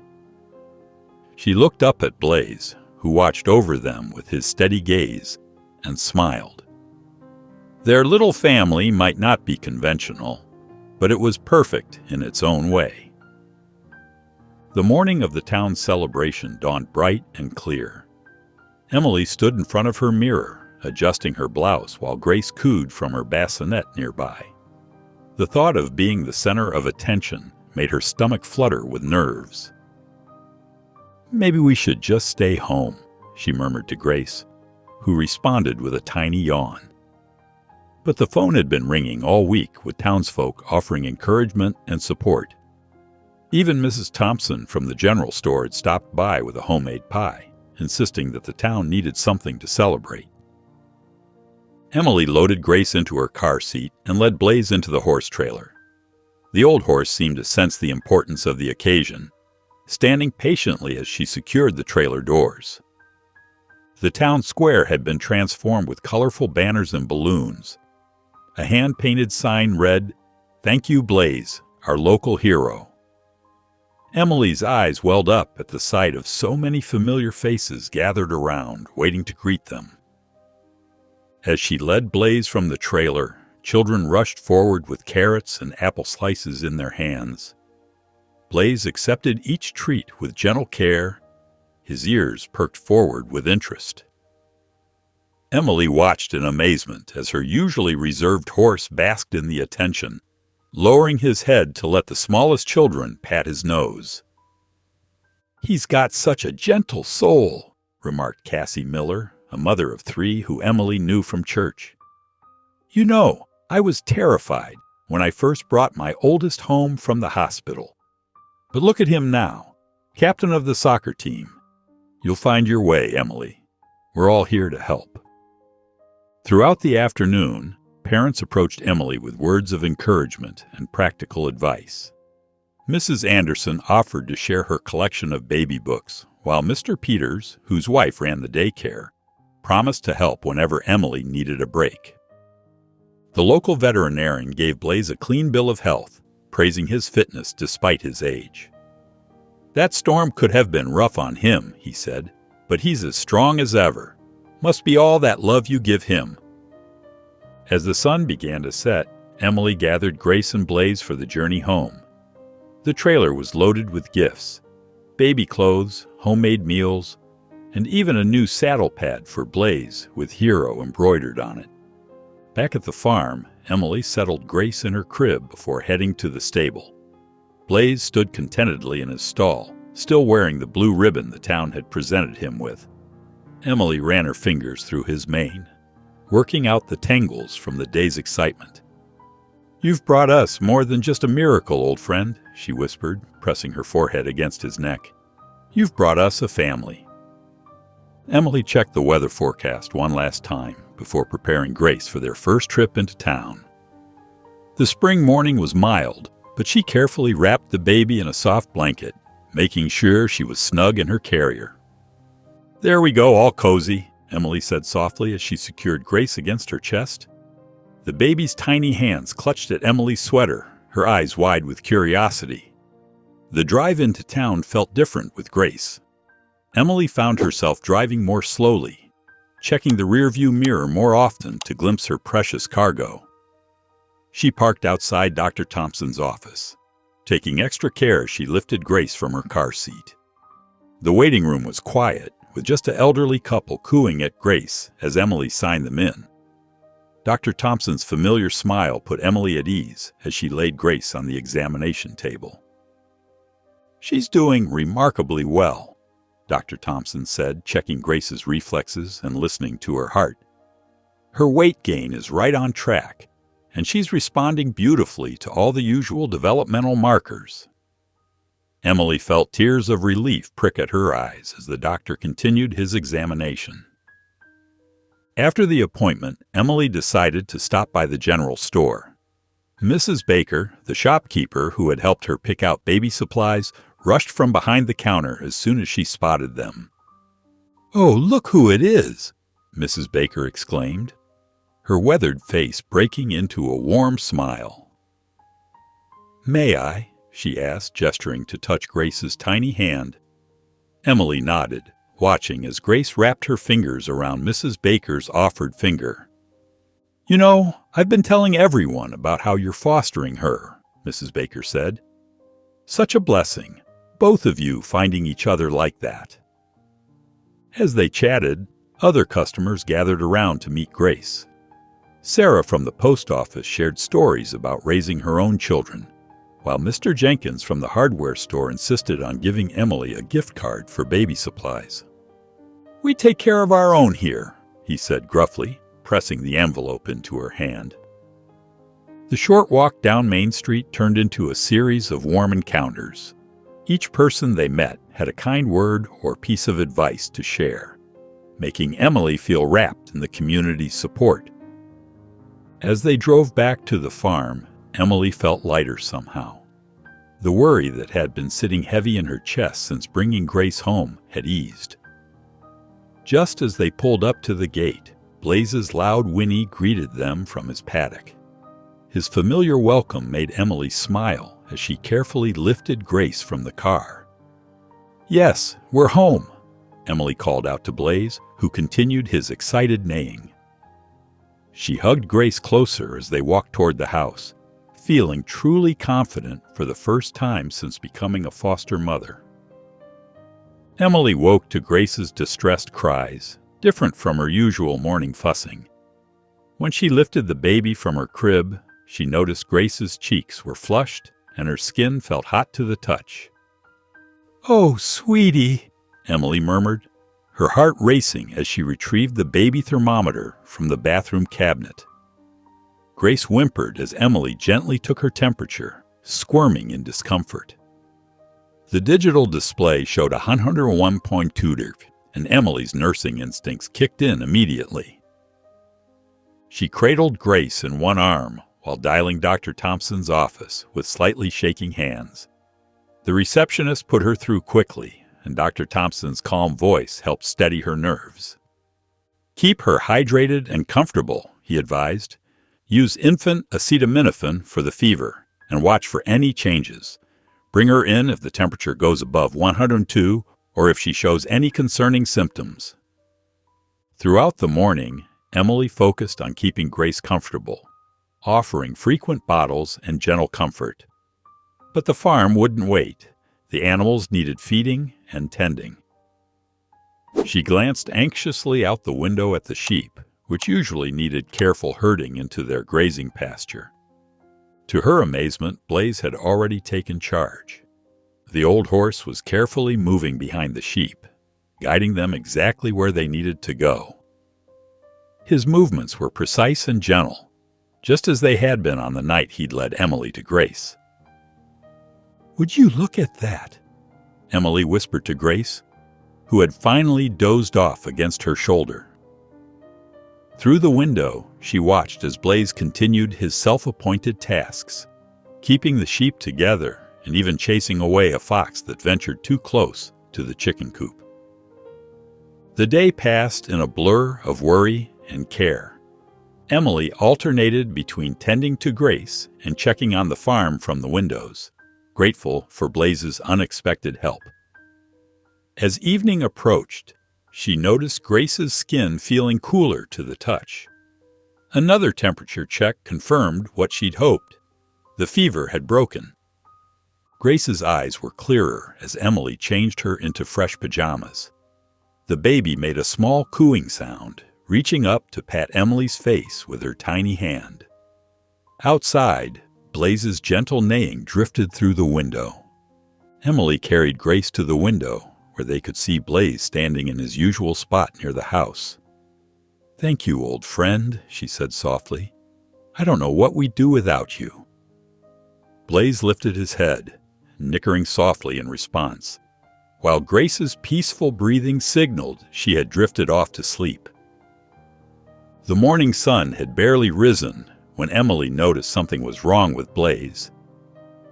She looked up at Blaze, who watched over them with his steady gaze, and smiled. Their little family might not be conventional, but it was perfect in its own way. The morning of the town's celebration dawned bright and clear. Emily stood in front of her mirror, adjusting her blouse while Grace cooed from her bassinet nearby. The thought of being the center of attention made her stomach flutter with nerves. "Maybe we should just stay home," she murmured to Grace, who responded with a tiny yawn. But the phone had been ringing all week with townsfolk offering encouragement and support. Even Mrs. Thompson from the general store had stopped by with a homemade pie, insisting that the town needed something to celebrate. Emily loaded Grace into her car seat and led Blaze into the horse trailer. The old horse seemed to sense the importance of the occasion, standing patiently as she secured the trailer doors. The town square had been transformed with colorful banners and balloons. A hand-painted sign read, "Thank you, Blaze, our local hero." Emily's eyes welled up at the sight of so many familiar faces gathered around, waiting to greet them. As she led Blaze from the trailer, children rushed forward with carrots and apple slices in their hands. Blaze accepted each treat with gentle care, his ears perked forward with interest. Emily watched in amazement as her usually reserved horse basked in the attention, lowering his head to let the smallest children pat his nose. "He's got such a gentle soul," remarked Cassie Miller, a mother of 3 who Emily knew from church. "You know, I was terrified when I first brought my oldest home from the hospital. But look at him now, captain of the soccer team. You'll find your way, Emily. We're all here to help." Throughout the afternoon, parents approached Emily with words of encouragement and practical advice. Mrs. Anderson offered to share her collection of baby books, while Mr. Peters, whose wife ran the daycare, promised to help whenever Emily needed a break. The local veterinarian gave Blaze a clean bill of health, praising his fitness despite his age. "That storm could have been rough on him," he said, "but he's as strong as ever. Must be all that love you give him." As the sun began to set, Emily gathered Grace and Blaze for the journey home. The trailer was loaded with gifts, baby clothes, homemade meals, and even a new saddle pad for Blaze with Hero embroidered on it. Back at the farm, Emily settled Grace in her crib before heading to the stable. Blaze stood contentedly in his stall, still wearing the blue ribbon the town had presented him with. Emily ran her fingers through his mane, working out the tangles from the day's excitement. "You've brought us more than just a miracle, old friend," she whispered, pressing her forehead against his neck. "You've brought us a family." Emily checked the weather forecast one last time before preparing Grace for their first trip into town. The spring morning was mild, but she carefully wrapped the baby in a soft blanket, making sure she was snug in her carrier. "There we go, all cozy," Emily said softly as she secured Grace against her chest. The baby's tiny hands clutched at Emily's sweater, her eyes wide with curiosity. The drive into town felt different with Grace. Emily found herself driving more slowly, checking the rearview mirror more often to glimpse her precious cargo. She parked outside Dr. Thompson's office. Taking extra care, she lifted Grace from her car seat. The waiting room was quiet, with just an elderly couple cooing at Grace as Emily signed them in. Dr. Thompson's familiar smile put Emily at ease as she laid Grace on the examination table. "She's doing remarkably well," Dr. Thompson said, checking Grace's reflexes and listening to her heart. "Her weight gain is right on track, and she's responding beautifully to all the usual developmental markers." Emily felt tears of relief prick at her eyes as the doctor continued his examination. After the appointment, Emily decided to stop by the general store. Mrs. Baker, the shopkeeper who had helped her pick out baby supplies, rushed from behind the counter as soon as she spotted them. "Oh, look who it is!" Mrs. Baker exclaimed, her weathered face breaking into a warm smile. "May I?" she asked, gesturing to touch Grace's tiny hand. Emily nodded, watching as Grace wrapped her fingers around Mrs. Baker's offered finger. "You know, I've been telling everyone about how you're fostering her," Mrs. Baker said. "Such a blessing, both of you finding each other like that." As they chatted, other customers gathered around to meet Grace. Sarah from the post office shared stories about raising her own children, while Mr. Jenkins from the hardware store insisted on giving Emily a gift card for baby supplies. "We take care of our own here," he said gruffly, pressing the envelope into her hand. The short walk down Main Street turned into a series of warm encounters. Each person they met had a kind word or piece of advice to share, making Emily feel wrapped in the community's support. As they drove back to the farm, Emily felt lighter somehow. The worry that had been sitting heavy in her chest since bringing Grace home had eased. Just as they pulled up to the gate, Blaze's loud whinny greeted them from his paddock. His familiar welcome made Emily smile as she carefully lifted Grace from the car. "Yes, we're home," Emily called out to Blaze, who continued his excited neighing. She hugged Grace closer as they walked toward the house, feeling truly confident for the first time since becoming a foster mother. Emily woke to Grace's distressed cries, different from her usual morning fussing. When she lifted the baby from her crib, she noticed Grace's cheeks were flushed and her skin felt hot to the touch. "Oh, sweetie," Emily murmured, her heart racing as she retrieved the baby thermometer from the bathroom cabinet. Grace whimpered as Emily gently took her temperature, squirming in discomfort. The digital display showed 101.2, and Emily's nursing instincts kicked in immediately. She cradled Grace in one arm while dialing Dr. Thompson's office with slightly shaking hands. The receptionist put her through quickly, and Dr. Thompson's calm voice helped steady her nerves. "Keep her hydrated and comfortable," he advised. "Use infant acetaminophen for the fever, and watch for any changes. Bring her in if the temperature goes above 102 or if she shows any concerning symptoms." Throughout the morning, Emily focused on keeping Grace comfortable, offering frequent bottles and gentle comfort. But the farm wouldn't wait. The animals needed feeding and tending. She glanced anxiously out the window at the sheep, which usually needed careful herding into their grazing pasture. To her amazement, Blaze had already taken charge. The old horse was carefully moving behind the sheep, guiding them exactly where they needed to go. His movements were precise and gentle, just as they had been on the night he'd led Emily to Grace. "Would you look at that?" Emily whispered to Grace, who had finally dozed off against her shoulder. Through the window, she watched as Blaze continued his self-appointed tasks, keeping the sheep together and even chasing away a fox that ventured too close to the chicken coop. The day passed in a blur of worry and care. Emily alternated between tending to Grace and checking on the farm from the windows, grateful for Blaze's unexpected help. As evening approached, she noticed Grace's skin feeling cooler to the touch. Another temperature check confirmed what she'd hoped. The fever had broken. Grace's eyes were clearer as Emily changed her into fresh pajamas. The baby made a small cooing sound, reaching up to pat Emily's face with her tiny hand. Outside, Blaze's gentle neighing drifted through the window. Emily carried Grace to the window, where they could see Blaze standing in his usual spot near the house. "Thank you, old friend," she said softly. "I don't know what we'd do without you." Blaze lifted his head, nickering softly in response, while Grace's peaceful breathing signaled she had drifted off to sleep. The morning sun had barely risen when Emily noticed something was wrong with Blaze.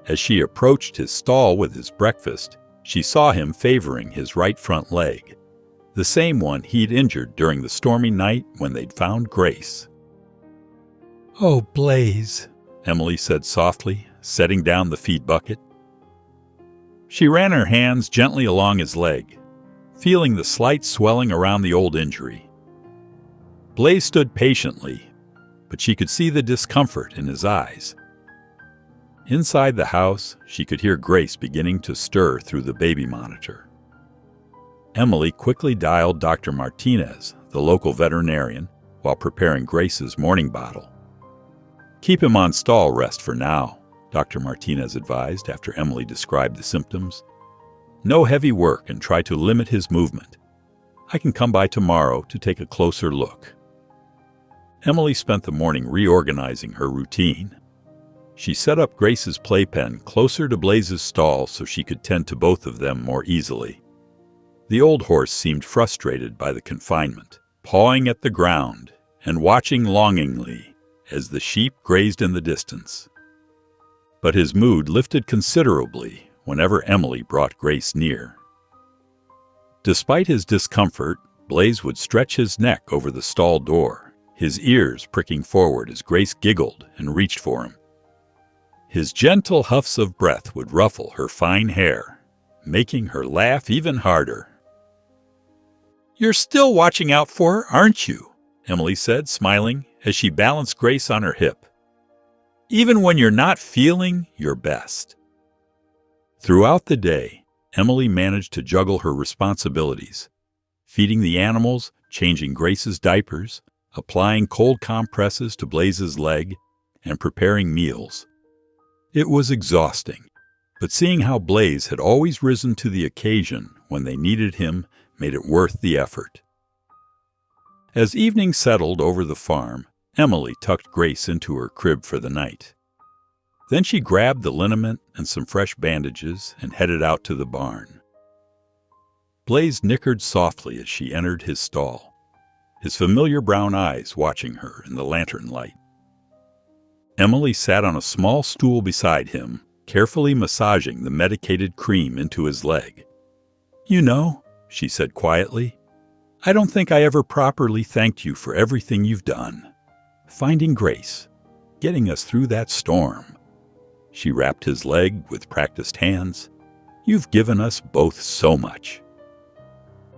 As she approached his stall with his breakfast, she saw him favoring his right front leg, the same one he'd injured during the stormy night when they'd found Grace. "Oh, Blaze," Emily said softly, setting down the feed bucket. She ran her hands gently along his leg, feeling the slight swelling around the old injury. Blaze stood patiently, but she could see the discomfort in his eyes. Inside the house, she could hear Grace beginning to stir through the baby monitor. Emily quickly dialed Dr. Martinez, the local veterinarian, while preparing Grace's morning bottle. "Keep him on stall rest for now," Dr. Martinez advised after Emily described the symptoms. "No heavy work and try to limit his movement. I can come by tomorrow to take a closer look." Emily spent the morning reorganizing her routine. She set up Grace's playpen closer to Blaze's stall so she could tend to both of them more easily. The old horse seemed frustrated by the confinement, pawing at the ground and watching longingly as the sheep grazed in the distance. But his mood lifted considerably whenever Emily brought Grace near. Despite his discomfort, Blaze would stretch his neck over the stall door, his ears pricking forward as Grace giggled and reached for him. His gentle huffs of breath would ruffle her fine hair, making her laugh even harder. "You're still watching out for her, aren't you?" Emily said, smiling as she balanced Grace on her hip. "Even when you're not feeling your best." Throughout the day, Emily managed to juggle her responsibilities, feeding the animals, changing Grace's diapers, applying cold compresses to Blaze's leg, and preparing meals. It was exhausting, but seeing how Blaze had always risen to the occasion when they needed him made it worth the effort. As evening settled over the farm, Emily tucked Grace into her crib for the night. Then she grabbed the liniment and some fresh bandages and headed out to the barn. Blaze nickered softly as she entered his stall, his familiar brown eyes watching her in the lantern light. Emily sat on a small stool beside him, carefully massaging the medicated cream into his leg. "You know," she said quietly, "I don't think I ever properly thanked you for everything you've done. Finding Grace, getting us through that storm." She wrapped his leg with practiced hands. "You've given us both so much."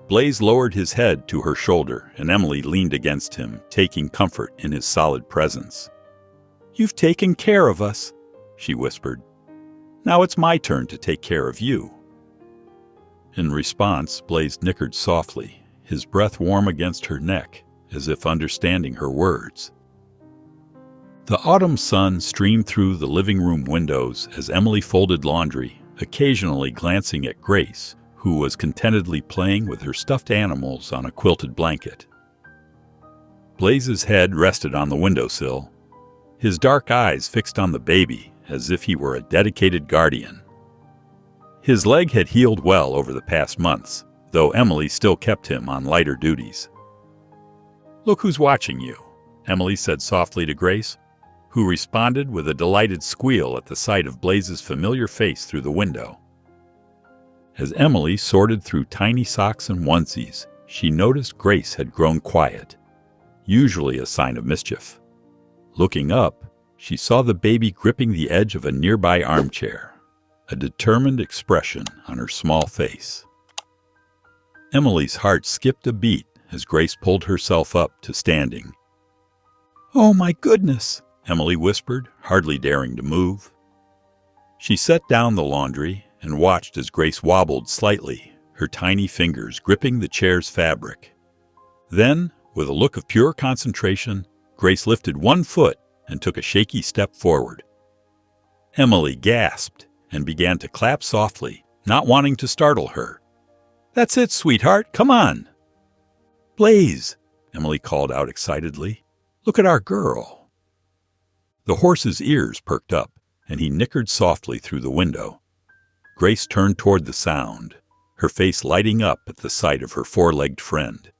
Blaze lowered his head to her shoulder, and Emily leaned against him, taking comfort in his solid presence. "You've taken care of us," she whispered. "Now it's my turn to take care of you." In response, Blaze nickered softly, his breath warm against her neck, as if understanding her words. The autumn sun streamed through the living room windows as Emily folded laundry, occasionally glancing at Grace, who was contentedly playing with her stuffed animals on a quilted blanket. Blaze's head rested on the windowsill, his dark eyes fixed on the baby as if he were a dedicated guardian. His leg had healed well over the past months, though Emily still kept him on lighter duties. "Look who's watching you," Emily said softly to Grace, who responded with a delighted squeal at the sight of Blaze's familiar face through the window. As Emily sorted through tiny socks and onesies, she noticed Grace had grown quiet, usually a sign of mischief. Looking up, she saw the baby gripping the edge of a nearby armchair, a determined expression on her small face. Emily's heart skipped a beat as Grace pulled herself up to standing. "Oh my goodness," Emily whispered, hardly daring to move. She set down the laundry and watched as Grace wobbled slightly, her tiny fingers gripping the chair's fabric. Then, With a look of pure concentration, Grace lifted one foot and took a shaky step forward. Emily gasped and began to clap softly, not wanting to startle her. "That's it, sweetheart, come on!" "Blaze," Emily called out excitedly. "Look at our girl." The horse's ears perked up, and he nickered softly through the window. Grace turned toward the sound, her face lighting up at the sight of her four-legged friend.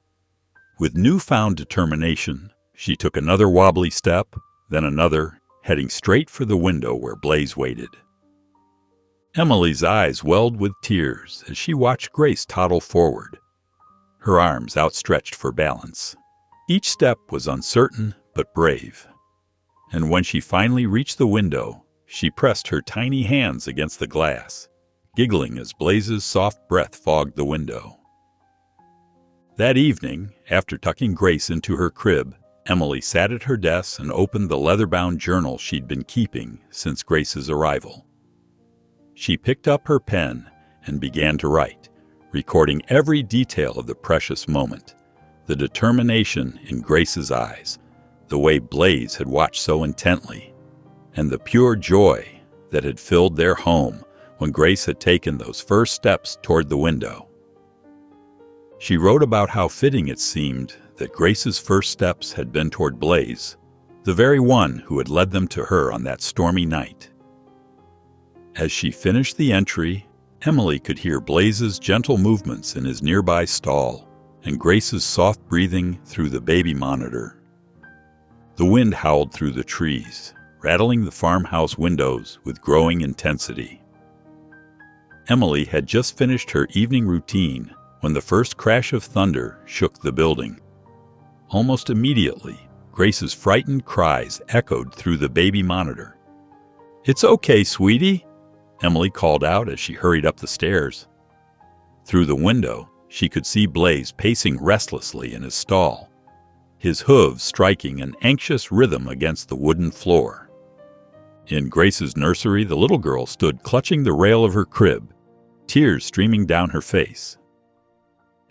With newfound determination, she took another wobbly step, then another, heading straight for the window where Blaze waited. Emily's eyes welled with tears as she watched Grace toddle forward, her arms outstretched for balance. Each step was uncertain but brave, and when she finally reached the window, she pressed her tiny hands against the glass, giggling as Blaze's soft breath fogged the window. That evening, after tucking Grace into her crib, Emily sat at her desk and opened the leather-bound journal she'd been keeping since Grace's arrival. She picked up her pen and began to write, recording every detail of the precious moment, the determination in Grace's eyes, the way Blaze had watched so intently, and the pure joy that had filled their home when Grace had taken those first steps toward the window. She wrote about how fitting it seemed that Grace's first steps had been toward Blaze, the very one who had led them to her on that stormy night. As she finished the entry, Emily could hear Blaze's gentle movements in his nearby stall and Grace's soft breathing through the baby monitor. The wind howled through the trees, rattling the farmhouse windows with growing intensity. Emily had just finished her evening routine when the first crash of thunder shook the building. Almost immediately, Grace's frightened cries echoed through the baby monitor. "It's okay, sweetie," Emily called out as she hurried up the stairs. Through the window, she could see Blaze pacing restlessly in his stall, his hooves striking an anxious rhythm against the wooden floor. In Grace's nursery, the little girl stood clutching the rail of her crib, tears streaming down her face.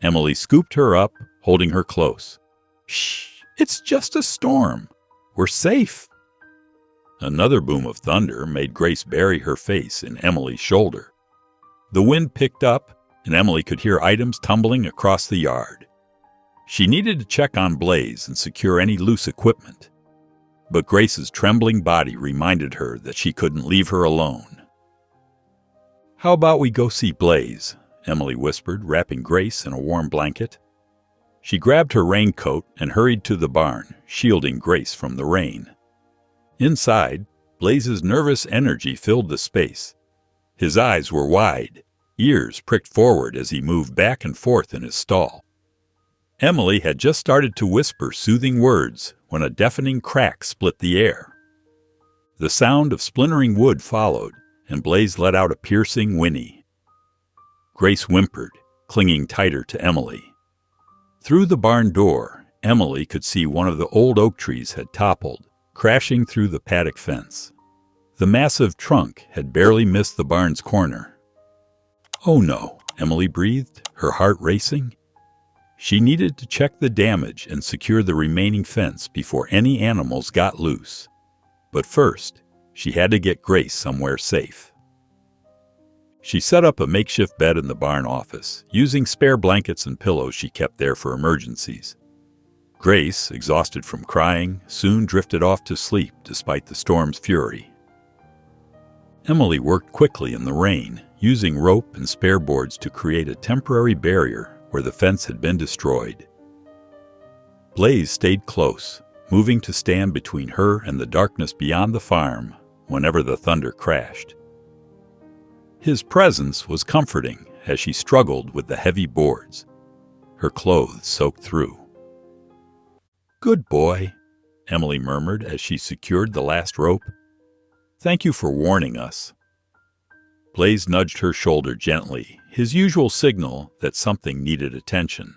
Emily scooped her up, holding her close. "Shh, it's just a storm. We're safe." Another boom of thunder made Grace bury her face in Emily's shoulder. The wind picked up, and Emily could hear items tumbling across the yard. She needed to check on Blaze and secure any loose equipment, but Grace's trembling body reminded her that she couldn't leave her alone. "How about we go see Blaze?" Emily whispered, wrapping Grace in a warm blanket. She grabbed her raincoat and hurried to the barn, shielding Grace from the rain. Inside, Blaze's nervous energy filled the space. His eyes were wide, ears pricked forward as he moved back and forth in his stall. Emily had just started to whisper soothing words when a deafening crack split the air. The sound of splintering wood followed, and Blaze let out a piercing whinny. Grace whimpered, clinging tighter to Emily. Through the barn door, Emily could see one of the old oak trees had toppled, crashing through the paddock fence. The massive trunk had barely missed the barn's corner. "Oh no," Emily breathed, her heart racing. She needed to check the damage and secure the remaining fence before any animals got loose. But first, she had to get Grace somewhere safe. She set up a makeshift bed in the barn office, using spare blankets and pillows she kept there for emergencies. Grace, exhausted from crying, soon drifted off to sleep despite the storm's fury. Emily worked quickly in the rain, using rope and spare boards to create a temporary barrier where the fence had been destroyed. Blaze stayed close, moving to stand between her and the darkness beyond the farm whenever the thunder crashed. His presence was comforting as she struggled with the heavy boards, her clothes soaked through. "Good boy," Emily murmured as she secured the last rope. "Thank you for warning us." Blaze nudged her shoulder gently, his usual signal that something needed attention.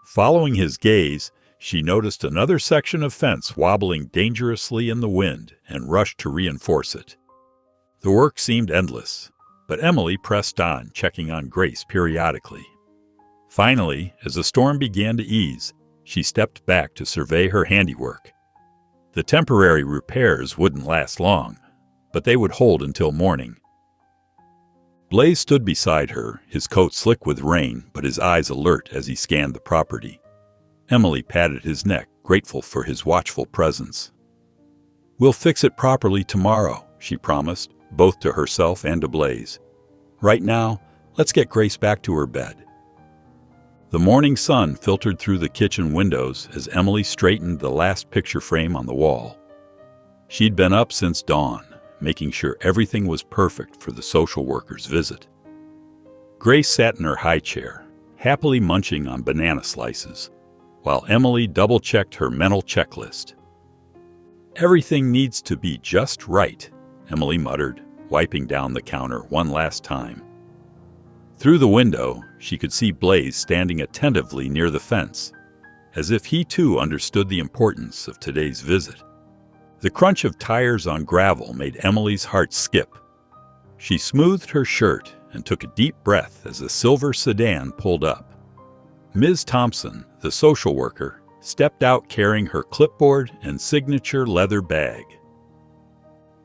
Following his gaze, she noticed another section of fence wobbling dangerously in the wind and rushed to reinforce it. The work seemed endless, but Emily pressed on, checking on Grace periodically. Finally, as the storm began to ease, she stepped back to survey her handiwork. The temporary repairs wouldn't last long, but they would hold until morning. Blaze stood beside her, his coat slick with rain, but his eyes alert as he scanned the property. Emily patted his neck, grateful for his watchful presence. "We'll fix it properly tomorrow," she promised, both to herself and to Blaze. "Right now, let's get Grace back to her bed." The morning sun filtered through the kitchen windows as Emily straightened the last picture frame on the wall. She'd been up since dawn, making sure everything was perfect for the social worker's visit. Grace sat in her high chair, happily munching on banana slices, while Emily double-checked her mental checklist. "Everything needs to be just right," Emily muttered, wiping down the counter one last time. Through the window, she could see Blaze standing attentively near the fence, as if he too understood the importance of today's visit. The crunch of tires on gravel made Emily's heart skip. She smoothed her shirt and took a deep breath as a silver sedan pulled up. Ms. Thompson, the social worker, stepped out carrying her clipboard and signature leather bag.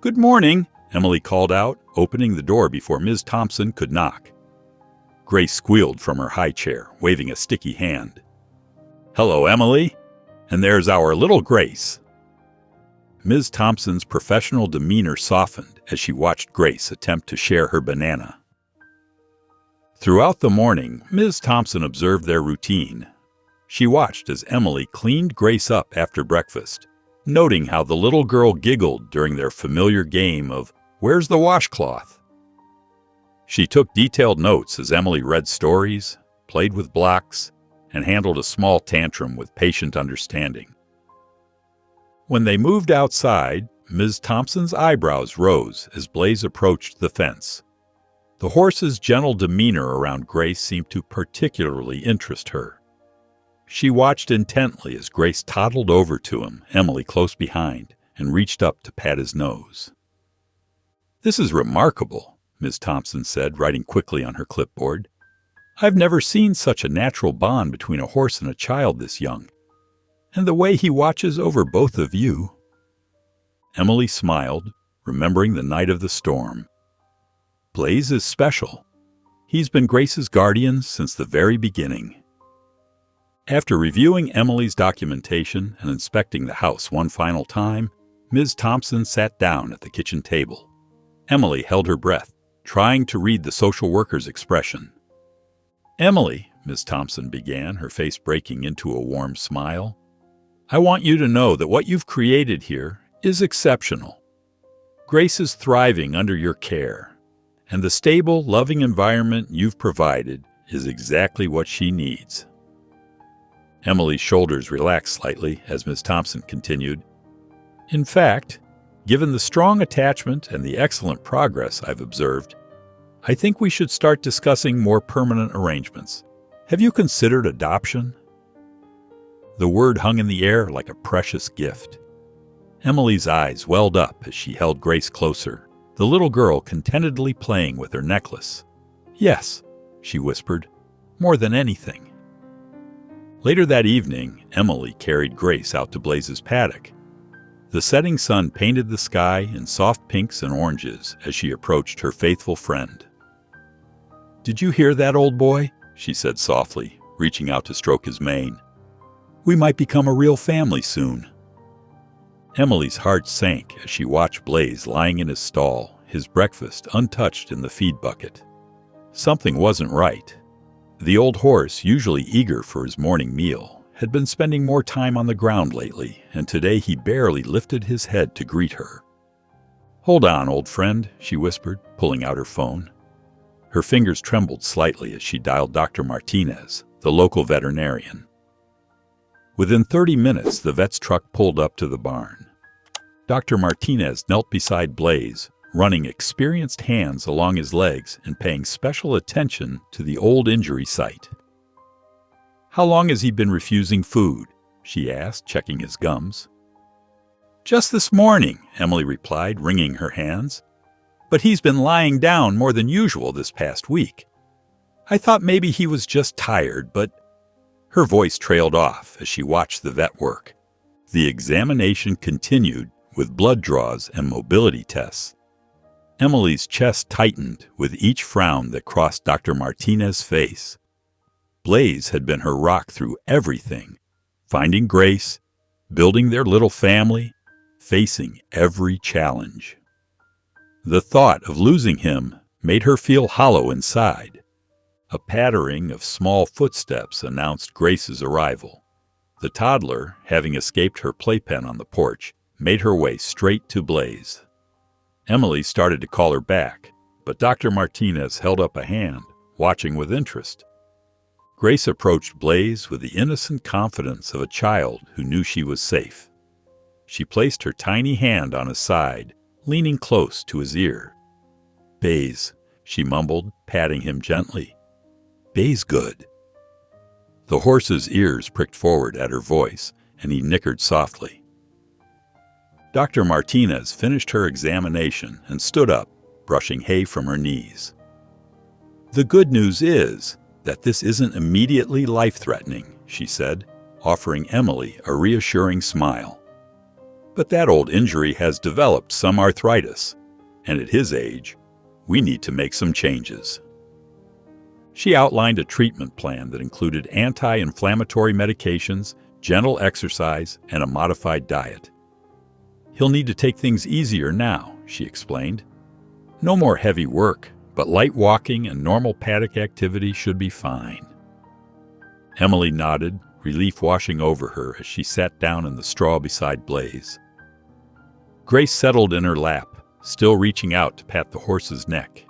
"Good morning," Emily called out, opening the door before Ms. Thompson could knock. Grace squealed from her high chair, waving a sticky hand. "Hello, Emily. And there's our little Grace." Ms. Thompson's professional demeanor softened as she watched Grace attempt to share her banana. Throughout the morning, Ms. Thompson observed their routine. She watched as Emily cleaned Grace up after breakfast, noting how the little girl giggled during their familiar game of "Where's the washcloth?" She took detailed notes as Emily read stories, played with blocks, and handled a small tantrum with patient understanding. When they moved outside, Ms. Thompson's eyebrows rose as Blaze approached the fence. The horse's gentle demeanor around Grace seemed to particularly interest her. She watched intently as Grace toddled over to him, Emily close behind, and reached up to pat his nose. "This is remarkable," Ms. Thompson said, writing quickly on her clipboard. "I've never seen such a natural bond between a horse and a child this young. And the way he watches over both of you." Emily smiled, remembering the night of the storm. "Blaze is special. He's been Grace's guardian since the very beginning." After reviewing Emily's documentation and inspecting the house one final time, Ms. Thompson sat down at the kitchen table. Emily held her breath, trying to read the social worker's expression. "Emily," Ms. Thompson began, her face breaking into a warm smile, "I want you to know that what you've created here is exceptional. Grace is thriving under your care, and the stable, loving environment you've provided is exactly what she needs." Emily's shoulders relaxed slightly as Ms. Thompson continued. "In fact, given the strong attachment and the excellent progress I've observed, I think we should start discussing more permanent arrangements. Have you considered adoption?" The word hung in the air like a precious gift. Emily's eyes welled up as she held Grace closer, the little girl contentedly playing with her necklace. "Yes," she whispered, "more than anything." Later that evening, Emily carried Grace out to Blaze's paddock. The setting sun painted the sky in soft pinks and oranges as she approached her faithful friend. "Did you hear that, old boy?" she said softly, reaching out to stroke his mane. "We might become a real family soon." Emily's heart sank as she watched Blaze lying in his stall, his breakfast untouched in the feed bucket. Something wasn't right. The old horse, usually eager for his morning meal, had been spending more time on the ground lately, and today he barely lifted his head to greet her. "Hold on, old friend," she whispered, pulling out her phone. Her fingers trembled slightly as she dialed Dr. Martinez, the local veterinarian. Within 30 minutes, the vet's truck pulled up to the barn. Dr. Martinez knelt beside Blaze, running experienced hands along his legs and paying special attention to the old injury site. "How long has he been refusing food?" she asked, checking his gums. "Just this morning," Emily replied, wringing her hands. "But he's been lying down more than usual this past week. I thought maybe he was just tired, but..." Her voice trailed off as she watched the vet work. The examination continued with blood draws and mobility tests. Emily's chest tightened with each frown that crossed Dr. Martinez's face. Blaze had been her rock through everything, finding Grace, building their little family, facing every challenge. The thought of losing him made her feel hollow inside. A pattering of small footsteps announced Grace's arrival. The toddler, having escaped her playpen on the porch, made her way straight to Blaze. Emily started to call her back, but Dr. Martinez held up a hand, watching with interest. Grace approached Blaze with the innocent confidence of a child who knew she was safe. She placed her tiny hand on his side, leaning close to his ear. "Baze," she mumbled, patting him gently. "Baze good." The horse's ears pricked forward at her voice, and he nickered softly. Dr. Martinez finished her examination and stood up, brushing hay from her knees. "The good news is that this isn't immediately life-threatening," she said, offering Emily a reassuring smile. "But that old injury has developed some arthritis, and at his age, we need to make some changes." She outlined a treatment plan that included anti-inflammatory medications, gentle exercise, and a modified diet. "He'll need to take things easier now," she explained. "No more heavy work, but light walking and normal paddock activity should be fine." Emily nodded, relief washing over her as she sat down in the straw beside Blaze. Grace settled in her lap, still reaching out to pat the horse's neck.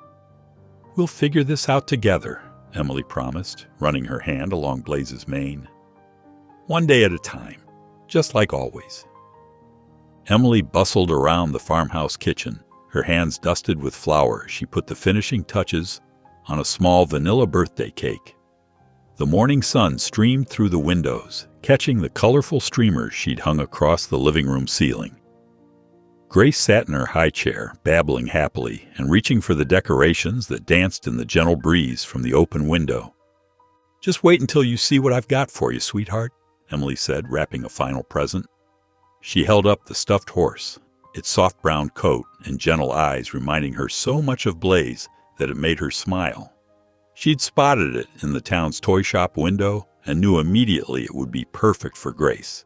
"We'll figure this out together," Emily promised, running her hand along Blaze's mane. "One day at a time, just like always." Emily bustled around the farmhouse kitchen, her hands dusted with flour as she put the finishing touches on a small vanilla birthday cake. The morning sun streamed through the windows, catching the colorful streamers she'd hung across the living room ceiling. Grace sat in her high chair, babbling happily and reaching for the decorations that danced in the gentle breeze from the open window. "Just wait until you see what I've got for you, sweetheart," Emily said, wrapping a final present. She held up the stuffed horse, its soft brown coat and gentle eyes reminding her so much of Blaze that it made her smile. She'd spotted it in the town's toy shop window and knew immediately it would be perfect for Grace.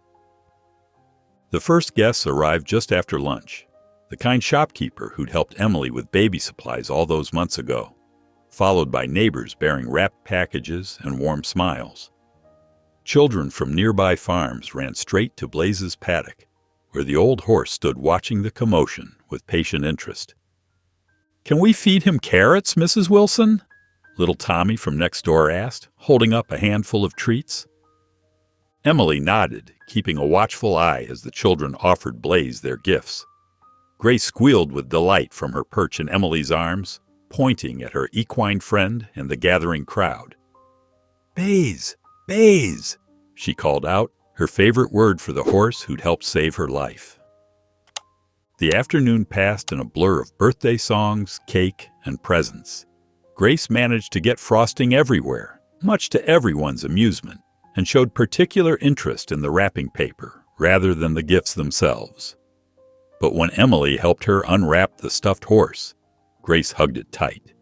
The first guests arrived just after lunch, the kind shopkeeper who'd helped Emily with baby supplies all those months ago, followed by neighbors bearing wrapped packages and warm smiles. Children from nearby farms ran straight to Blaze's paddock, where the old horse stood watching the commotion with patient interest. "Can we feed him carrots, Mrs. Wilson?" little Tommy from next door asked, holding up a handful of treats. Emily nodded, keeping a watchful eye as the children offered Blaze their gifts. Grace squealed with delight from her perch in Emily's arms, pointing at her equine friend and the gathering crowd. "Baze! Baze!" she called out, her favorite word for the horse who'd helped save her life. The afternoon passed in a blur of birthday songs, cake, and presents. Grace managed to get frosting everywhere, much to everyone's amusement, and showed particular interest in the wrapping paper rather than the gifts themselves. But when Emily helped her unwrap the stuffed horse, Grace hugged it tight,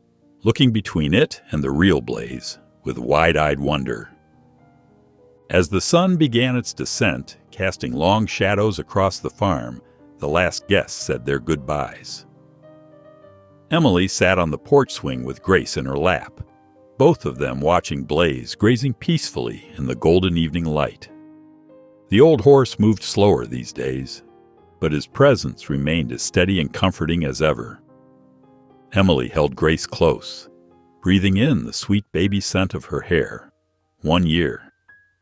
looking between it and the real Blaze with wide-eyed wonder. As the sun began its descent, casting long shadows across the farm, the last guests said their goodbyes. Emily sat on the porch swing with Grace in her lap, both of them watching Blaze grazing peacefully in the golden evening light. The old horse moved slower these days, but his presence remained as steady and comforting as ever. Emily held Grace close, breathing in the sweet baby scent of her hair. 1 year.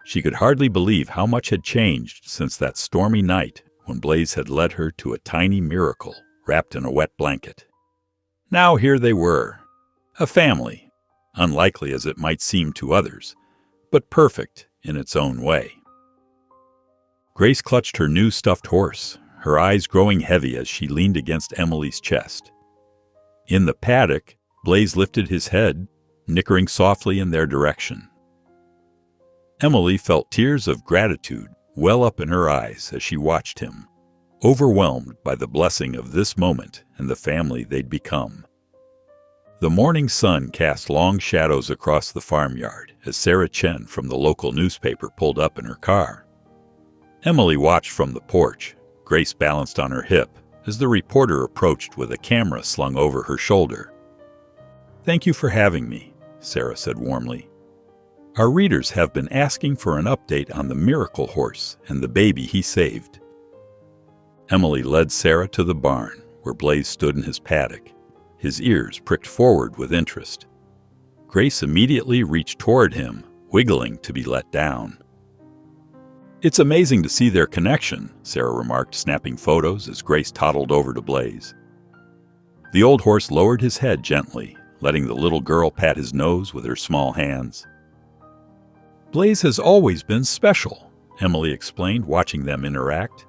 She could hardly believe how much had changed since that stormy night when Blaze had led her to a tiny miracle wrapped in a wet blanket. Now here they were, a family, unlikely as it might seem to others, but perfect in its own way. Grace clutched her new stuffed horse, her eyes growing heavy as she leaned against Emily's chest. In the paddock, Blaze lifted his head, nickering softly in their direction. Emily felt tears of gratitude well up in her eyes as she watched him, overwhelmed by the blessing of this moment and the family they'd become. The morning sun cast long shadows across the farmyard as Sarah Chen from the local newspaper pulled up in her car. Emily watched from the porch, Grace balanced on her hip, as the reporter approached with a camera slung over her shoulder. "Thank you for having me," Sarah said warmly. "Our readers have been asking for an update on the miracle horse and the baby he saved." Emily led Sarah to the barn, where Blaze stood in his paddock, his ears pricked forward with interest. Grace immediately reached toward him, wiggling to be let down. "It's amazing to see their connection," Sarah remarked, snapping photos as Grace toddled over to Blaze. The old horse lowered his head gently, letting the little girl pat his nose with her small hands. "Blaze has always been special," Emily explained, watching them interact.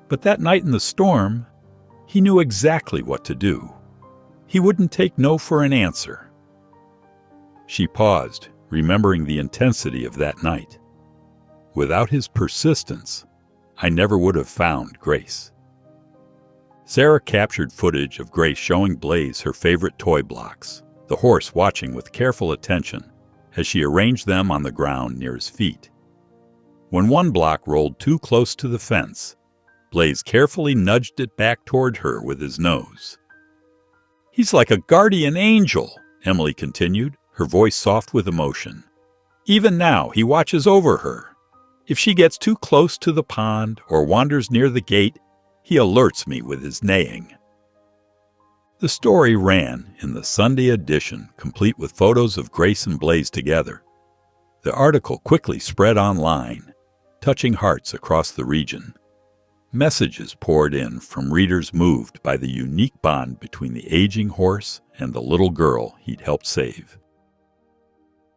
"But that night in the storm, he knew exactly what to do. He wouldn't take no for an answer." She paused, remembering the intensity of that night. "Without his persistence, I never would have found Grace." Sarah captured footage of Grace showing Blaze her favorite toy blocks, the horse watching with careful attention as she arranged them on the ground near his feet. When one block rolled too close to the fence, Blaze carefully nudged it back toward her with his nose. "He's like a guardian angel," Emily continued, her voice soft with emotion. "Even now, he watches over her. If she gets too close to the pond or wanders near the gate, he alerts me with his neighing." The story ran in the Sunday edition, complete with photos of Grace and Blaze together. The article quickly spread online, touching hearts across the region. Messages poured in from readers moved by the unique bond between the aging horse and the little girl he'd helped save.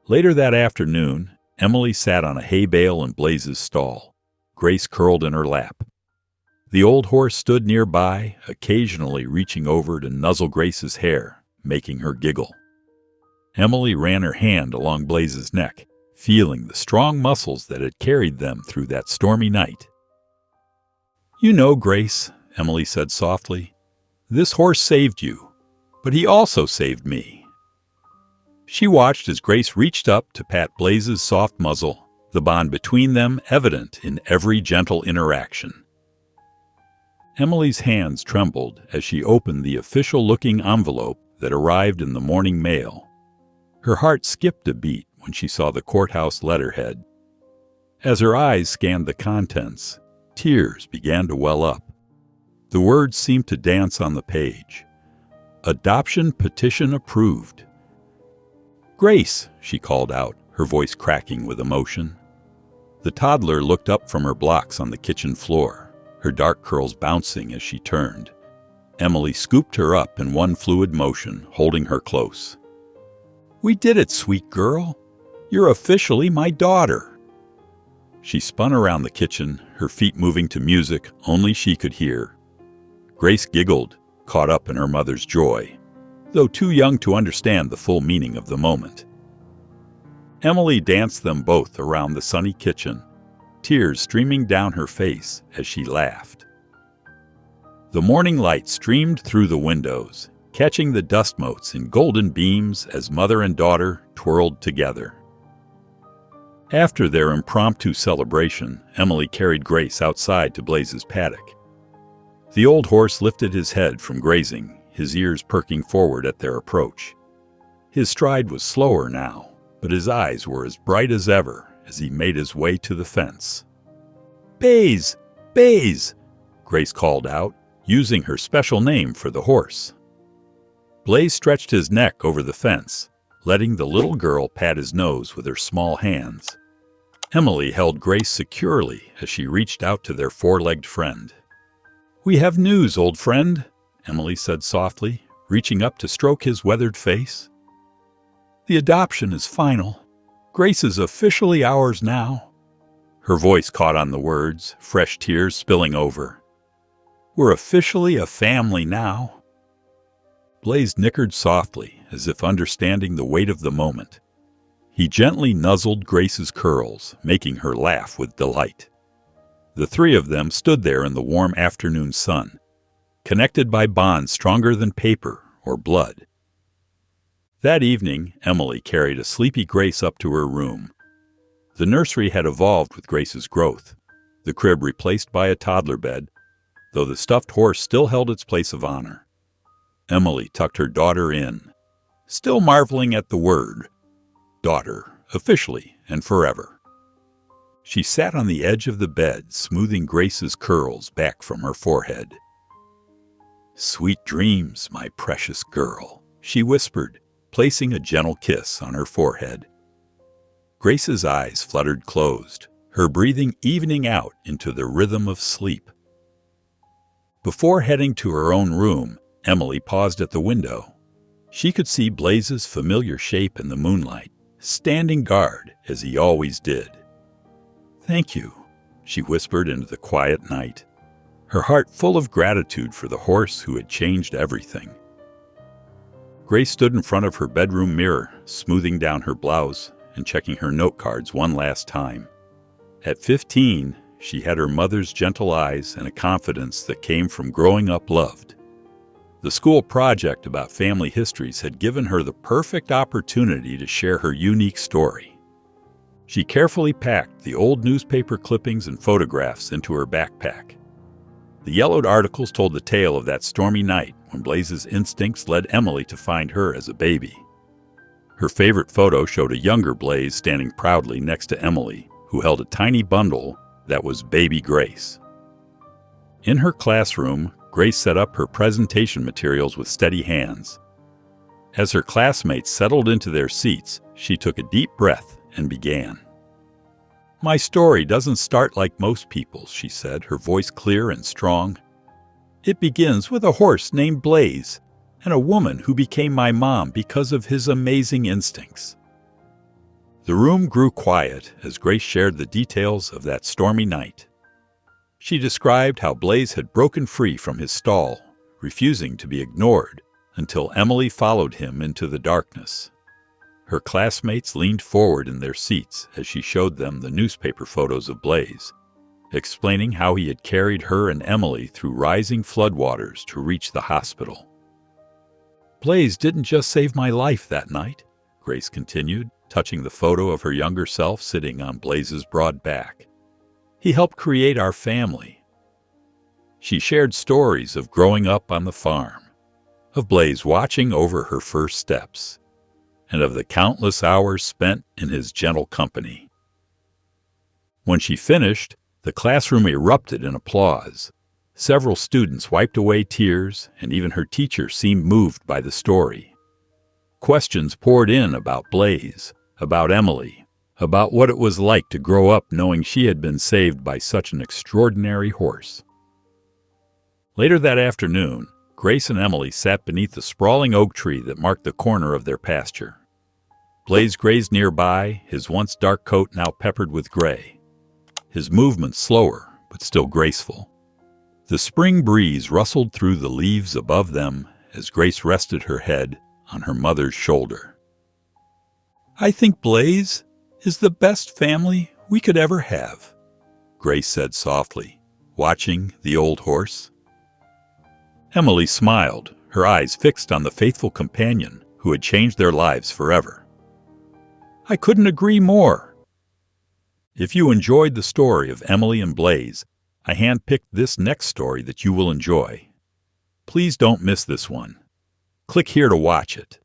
Later that afternoon, Emily sat on a hay bale in Blaze's stall, Grace curled in her lap. The old horse stood nearby, occasionally reaching over to nuzzle Grace's hair, making her giggle. Emily ran her hand along Blaze's neck, feeling the strong muscles that had carried them through that stormy night. "You know, Grace," Emily said softly, "this horse saved you, but he also saved me." She watched as Grace reached up to pat Blaze's soft muzzle, the bond between them evident in every gentle interaction. Emily's hands trembled as she opened the official-looking envelope that arrived in the morning mail. Her heart skipped a beat when she saw the courthouse letterhead. As her eyes scanned the contents, tears began to well up. The words seemed to dance on the page. "Adoption petition approved." "Grace," she called out, her voice cracking with emotion. The toddler looked up from her blocks on the kitchen floor, her dark curls bouncing as she turned. Emily scooped her up in one fluid motion, holding her close. "We did it, sweet girl. You're officially my daughter." She spun around the kitchen, her feet moving to music only she could hear. Grace giggled, caught up in her mother's joy, though too young to understand the full meaning of the moment. Emily danced them both around the sunny kitchen, tears streaming down her face as she laughed. The morning light streamed through the windows, catching the dust motes in golden beams as mother and daughter twirled together. After their impromptu celebration, Emily carried Grace outside to Blaze's paddock. The old horse lifted his head from grazing, his ears perking forward at their approach. His stride was slower now, but his eyes were as bright as ever as he made his way to the fence. "Baze! Baze!" Grace called out, using her special name for the horse. Blaze stretched his neck over the fence, letting the little girl pat his nose with her small hands. Emily held Grace securely as she reached out to their four-legged friend. "We have news, old friend," Emily said softly, reaching up to stroke his weathered face. "The adoption is final. Grace is officially ours now." Her voice caught on the words, fresh tears spilling over. "We're officially a family now." Blaze nickered softly, as if understanding the weight of the moment. He gently nuzzled Grace's curls, making her laugh with delight. The three of them stood there in the warm afternoon sun, connected by bonds stronger than paper or blood. That evening, Emily carried a sleepy Grace up to her room. The nursery had evolved with Grace's growth, the crib replaced by a toddler bed, though the stuffed horse still held its place of honor. Emily tucked her daughter in, still marveling at the word, daughter, officially and forever. She sat on the edge of the bed, smoothing Grace's curls back from her forehead. "Sweet dreams, my precious girl," she whispered, placing a gentle kiss on her forehead. Grace's eyes fluttered closed, her breathing evening out into the rhythm of sleep. Before heading to her own room, Emily paused at the window. She could see Blaze's familiar shape in the moonlight, standing guard as he always did. "Thank you," she whispered into the quiet night, her heart full of gratitude for the horse who had changed everything. Grace stood in front of her bedroom mirror, smoothing down her blouse and checking her note cards one last time. At 15, she had her mother's gentle eyes and a confidence that came from growing up loved. The school project about family histories had given her the perfect opportunity to share her unique story. She carefully packed the old newspaper clippings and photographs into her backpack. The yellowed articles told the tale of that stormy night when Blaze's instincts led Emily to find her as a baby. Her favorite photo showed a younger Blaze standing proudly next to Emily, who held a tiny bundle that was baby Grace. In her classroom, Grace set up her presentation materials with steady hands. As her classmates settled into their seats, she took a deep breath and began. "My story doesn't start like most people's," she said, her voice clear and strong. "It begins with a horse named Blaze and a woman who became my mom because of his amazing instincts." The room grew quiet as Grace shared the details of that stormy night. She described how Blaze had broken free from his stall, refusing to be ignored, until Emily followed him into the darkness. Her classmates leaned forward in their seats as she showed them the newspaper photos of Blaze, explaining how he had carried her and Emily through rising floodwaters to reach the hospital. "Blaze didn't just save my life that night," Grace continued, touching the photo of her younger self sitting on Blaze's broad back. "He helped create our family." She shared stories of growing up on the farm, of Blaze watching over her first steps, and of the countless hours spent in his gentle company. When she finished, the classroom erupted in applause. Several students wiped away tears, and even her teacher seemed moved by the story. Questions poured in about Blaze, about Emily, about what it was like to grow up knowing she had been saved by such an extraordinary horse. Later that afternoon, Grace and Emily sat beneath the sprawling oak tree that marked the corner of their pasture. Blaze grazed nearby, his once dark coat now peppered with gray, his movements slower but still graceful. The spring breeze rustled through the leaves above them as Grace rested her head on her mother's shoulder. "I think Blaze is the best family we could ever have," Grace said softly, watching the old horse. Emily smiled, her eyes fixed on the faithful companion who had changed their lives forever. "I couldn't agree more." If you enjoyed the story of Emily and Blaze, I handpicked this next story that you will enjoy. Please don't miss this one. Click here to watch it.